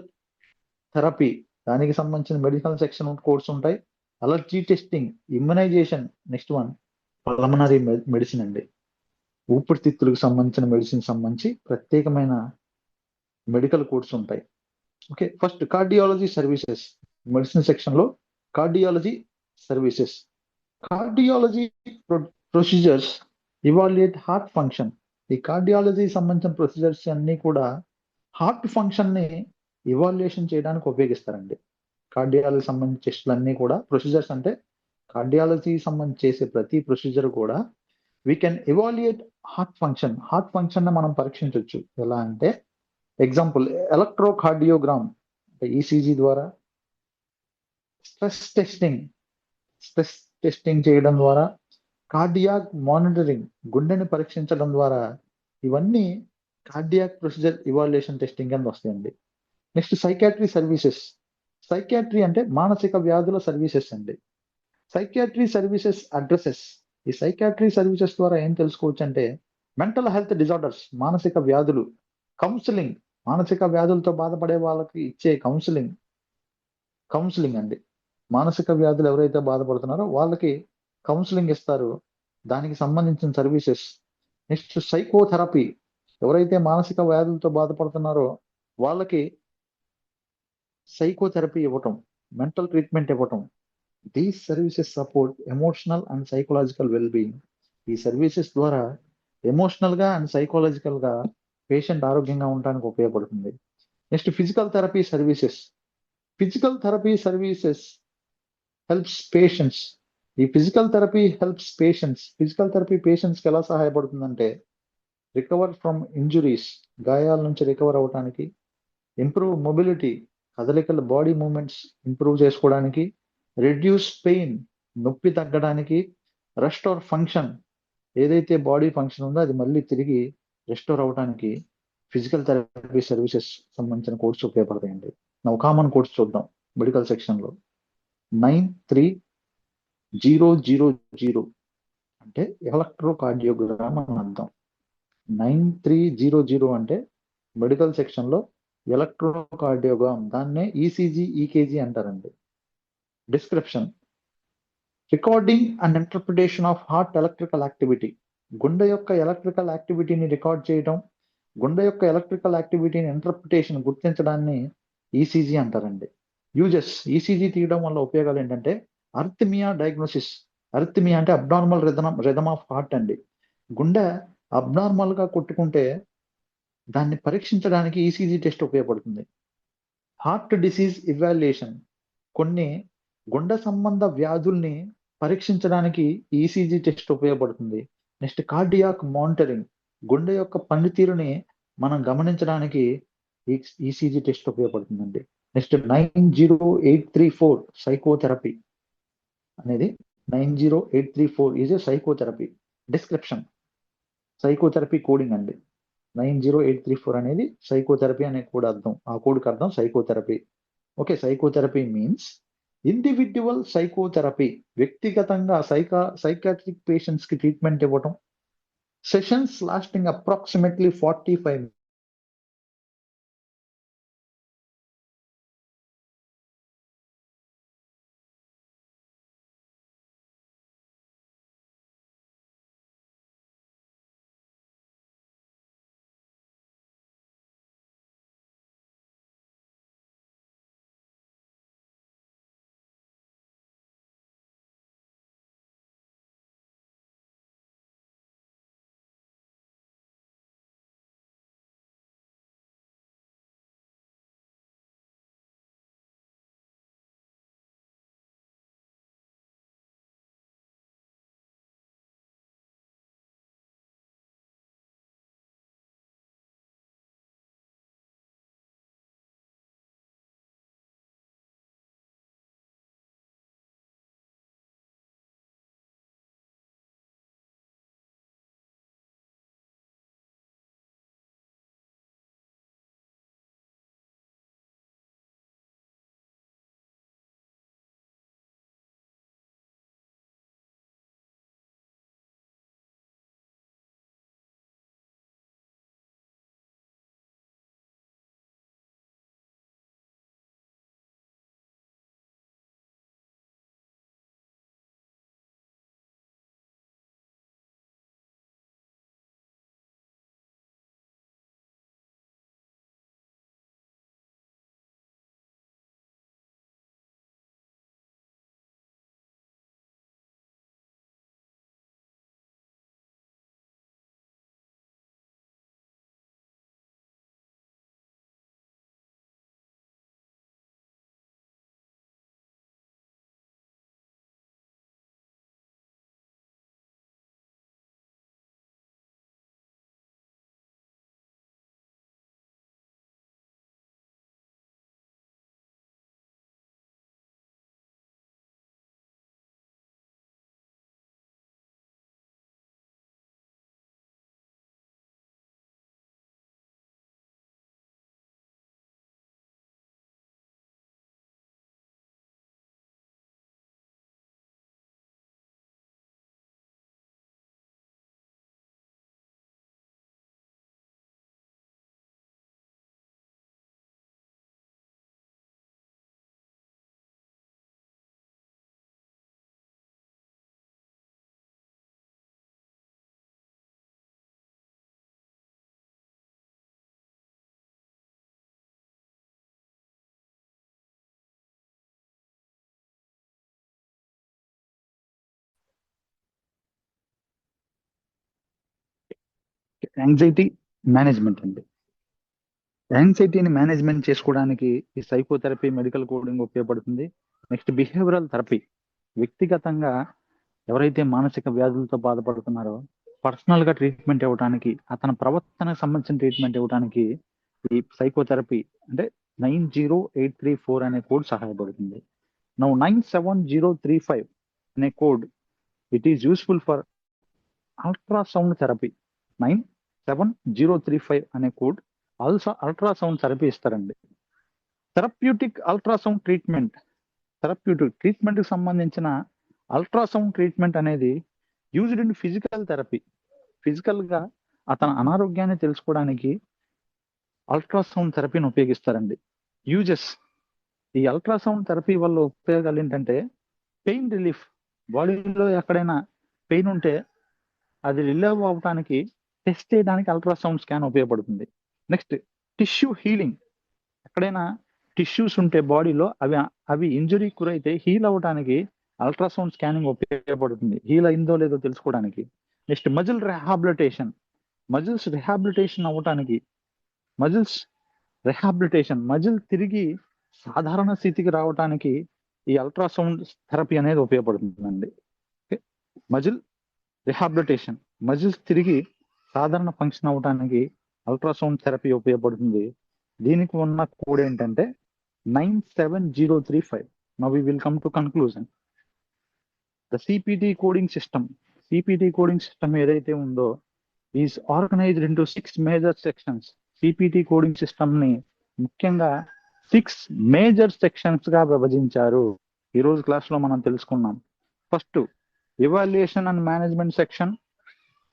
థెరపీ దానికి సంబంధించిన మెడికల్ సెక్షన్ కోడ్స్ ఉంటాయి, allergy testing, immunisation. Next one pulmonary medicine అండి, ఊపిరితిత్తులకు సంబంధించిన మెడిసిన్ సంబంధించి ప్రత్యేకమైన మెడికల్ కోడ్స్ ఉంటాయి. Okay, first cardiology services. Medicine section లో cardiology services. Cardiology procedures evaluate heart function. ఈ కార్డియాలజీ సంబంధించిన ప్రొసీజర్స్ అన్ని కూడా హార్ట్ ఫంక్షన్ ని ఇవాల్యుయేషన్ చేయడానికి ఉపయోగిస్తారండి. కార్డియాలజీ సంబంధించిన టెస్టులు అన్ని కూడా, ప్రొసీజర్స్ అంటే కార్డియాలజీ సంబంధించి చేసే ప్రతి ప్రొసీజర్ కూడా we can evaluate heart function. Heart function ని మనం పరీక్షించవచ్చు. ఎలా అంటే ఎగ్జాంపుల్ ఎలక్ట్రోకార్డియోగ్రామ్, ఈసీజీ ద్వారా, స్ట్రెస్ టెస్టింగ్ చేయడం ద్వారా, కార్డియాక్ మానిటరింగ్ గుండెని పరీక్షించడం ద్వారా, ఇవన్నీ కార్డియాక్ ప్రొసీజర్ ఇవాల్యుయేషన్ టెస్టింగ్ కింద వస్తాయండి. Next psychiatry services. సైకాట్రీ అంటే మానసిక వ్యాధుల సర్వీసెస్ అండి. Psychiatry services addresses. ఈ సైకాట్రీ సర్వీసెస్ ద్వారా ఏం తెలుసుకోవచ్చు అంటే మెంటల్ హెల్త్ డిజార్డర్స్, మానసిక వ్యాధులు, కౌన్సిలింగ్, మానసిక వ్యాధులతో బాధపడే వాళ్ళకి ఇచ్చే కౌన్సిలింగ్ అండి. మానసిక వ్యాధులు ఎవరైతే బాధపడుతున్నారో వాళ్ళకి కౌన్సిలింగ్ ఇస్తారు, దానికి సంబంధించిన సర్వీసెస్. నెక్స్ట్ సైకోథెరపీ, ఎవరైతే మానసిక వ్యాధులతో బాధపడుతున్నారో వాళ్ళకి సైకోథెరపీ ఇవ్వటం, మెంటల్ ట్రీట్మెంట్ ఇవ్వటం. These services support emotional and psychological wellbeing. ఈ సర్వీసెస్ ద్వారా ఎమోషనల్ గా అండ్ సైకలాజికల్ గా పేషెంట్ ఆరోగ్యంగా ఉండడానికి ఉపయోగపడుతుంది. Next physical therapy services. Physical therapy services helps patients. ఈ physical therapy helps patients. Physical therapy పేషెంట్స్కి ఎలా సహాయపడుతుందంటే రికవర్ ఫ్రమ్ ఇంజురీస్, గాయాల నుంచి రికవర్ అవ్వడానికి, ఇంప్రూవ్ మొబిలిటీ, కదలికలు బాడీ మూమెంట్స్ ఇంప్రూవ్ చేసుకోవడానికి, రెడ్యూస్ పెయిన్, నొప్పి తగ్గడానికి, రెస్టోర్ ఫంక్షన్, ఏదైతే బాడీ ఫంక్షన్ ఉందో అది మళ్ళీ తిరిగి రెస్టోర్ అవ్వడానికి ఫిజికల్ థెరపీ సర్వీసెస్ సంబంధించిన కోర్స్ ఉపయోగపడతాయండి. నా కామన్ కోర్స్ చూద్దాం మెడికల్ సెక్షన్ లో. 9300 అంటే ఎలక్ట్రోకార్డియోగ్రామ్ అని అర్థం. 9300 అంటే మెడికల్ సెక్షన్ లో ఎలక్ట్రోకార్డియోగ్రామ్, దాన్నే ఈసీజీ, ఈకేజీ అంటారండి. Description: recording and interpretation of heart electrical activity. గుండె యొక్క ఎలక్ట్రికల్ యాక్టివిటీని రికార్డ్ చేయడం, గుండె యొక్క ఎలక్ట్రికల్ యాక్టివిటీని ఇంటర్ప్రిటేషన్ గుర్తించడాన్ని ఈసీజీ అంటారండి. యూజెస్: ఈసీజీ తీయడం వల్ల ఉపయోగాలు ఏంటంటే అర్థమియా డయాగ్నోసిస్. అర్థమియా అంటే అబ్నార్మల్ రిథమ్ ఆఫ్ హార్ట్ అండి. గుండె అబ్నార్మల్ గా కొట్టుకుంటే దాన్ని పరీక్షించడానికి ఈసీజీ టెస్ట్ ఉపయోగపడుతుంది. హార్ట్ డిసీజ్ ఇవాల్యుయేషన్, కొన్ని గుండె సంబంధ వ్యాధుల్ని పరీక్షించడానికి ఈసీజీ టెస్ట్ ఉపయోగపడుతుంది. నెక్స్ట్ కార్డియాక్ మానిటరింగ్, గుండె యొక్క పనితీరుని మనం గమనించడానికి ఈసీజీ టెస్ట్ ఉపయోగపడుతుందండి. నెక్స్ట్ 90834 సైకోథెరపీ అనేది 90834 is a psychotherapy. Description: psychotherapy coding అండి. 90834 అనేది సైకోథెరపీ అనే కోడ్ అర్థం. ఆ కోడ్కి అర్థం psychotherapy. Okay, psychotherapy means individual psychotherapy, వ్యక్తిగతంగా సైకాట్రిక్ పేషెంట్స్ కి ట్రీట్మెంట్ ఇవ్వటం. Sessions lasting approximately 45 anxiety management అండి. యాంగ్జైటీని మేనేజ్మెంట్ చేసుకోవడానికి ఈ సైకోథెరపీ, మెడికల్ కోడింగ్ ఉపయోగపడుతుంది. నెక్స్ట్ బిహేవియరల్ థెరపీ, వ్యక్తిగతంగా ఎవరైతే మానసిక వ్యాధులతో బాధపడుతున్నారో పర్సనల్ గా ట్రీట్మెంట్ ఇవ్వడానికి, అతని ప్రవర్తనకు సంబంధించిన ట్రీట్మెంట్ ఇవ్వడానికి ఈ సైకోథెరపీ అంటే 90834 అనే కోడ్ సహాయపడుతుంది. నౌ 97035 అనే code it is useful for ultrasound therapy. 97035 అనే కోడ్ అల్ట్రాసౌండ్ థెరపీ ఇస్తారండి. Therapeutic ultrasound treatment, therapeutic treatment కి సంబంధించిన అల్ట్రాసౌండ్ ట్రీట్మెంట్ అనేది used in physical therapy. Physical గా అతని అనారోగ్యాన్ని తెలుసుకోవడానికి అల్ట్రాసౌండ్ థెరపీని ఉపయోగిస్తారండి. యూజెస్, ఈ అల్ట్రాసౌండ్ థెరపీ వల్ల ఉపయోగాలు ఏంటంటే పెయిన్ రిలీఫ్, బాడీలో ఎక్కడైనా పెయిన్ ఉంటే అది రిలీవ్ అవడానికి టెస్ట్ చేయడానికి అల్ట్రాసౌండ్ స్కాన్ ఉపయోగపడుతుంది. నెక్స్ట్ టిష్యూ హీలింగ్, ఎక్కడైనా టిష్యూస్ ఉంటే బాడీలో అవి ఇంజురీ గురైతే హీల్ అవ్వడానికి అల్ట్రాసౌండ్ స్కానింగ్ ఉపయోగపడుతుంది, హీల్ అయిందో లేదో తెలుసుకోవడానికి. Next muscle rehabilitation, muscles rehabilitation అవ్వటానికి, మజిల్ తిరిగి సాధారణ స్థితికి రావడానికి ఈ అల్ట్రాసౌండ్ థెరపీ అనేది ఉపయోగపడుతుందండి. మజిల్ రిహాబిలిటేషన్, మజిల్స్ తిరిగి సాధారణ ఫంక్షన్ అవ్వడానికి అల్ట్రాసౌండ్ థెరపీ ఉపయోగపడుతుంది. దీనికి ఉన్న కోడ్ ఏంటంటే 97035. Now we will come to conclusion. The CPT coding system ఏదైతే ఉందో is organised into 6 major sections. CPT coding system ని ముఖ్యంగా 6 మేజర్ సెక్షన్స్ గా విభజించారు. ఈ రోజు క్లాస్ లో మనం తెలుసుకున్నాం. First evaluation and management section,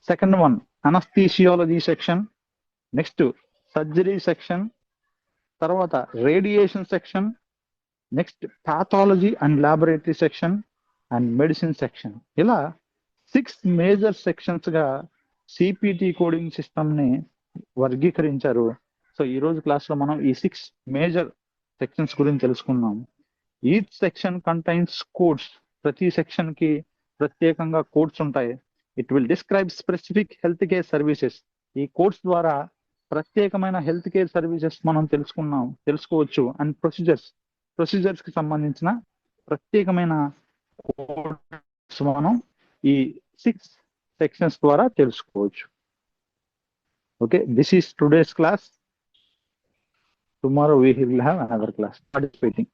second one anaesthesiology section, next surgery section, తర్వాత radiation section, next pathology and laboratory section and medicine section. ఇలా 6 మేజర్ సెక్షన్స్ గా సిపిటి కోడింగ్ సిస్టమ్ ని వర్గీకరించారు. సో ఈ రోజు క్లాస్ లో మనం ఈ 6 మేజర్ సెక్షన్స్ గురించి తెలుసుకున్నాం. Each section contains codes. ప్రతి సెక్షన్ కి ప్రత్యేకంగా కోడ్స్ ఉంటాయి. It will describe specific health care services. ఈ కోడ్స్ ద్వారా ప్రత్యేకమైన హెల్త్ కేర్ సర్వీసెస్ మనం తెలుసుకోవచ్చు. అండ్ ప్రొసీజర్స్ కి సంబంధించిన ప్రత్యేకమైన కోడ్స్ మనం ఈ 6 సెక్షన్స్ ద్వారా తెలుసుకోవచ్చు. Okay, this is today's class. Tomorrow we will have another class. Participating.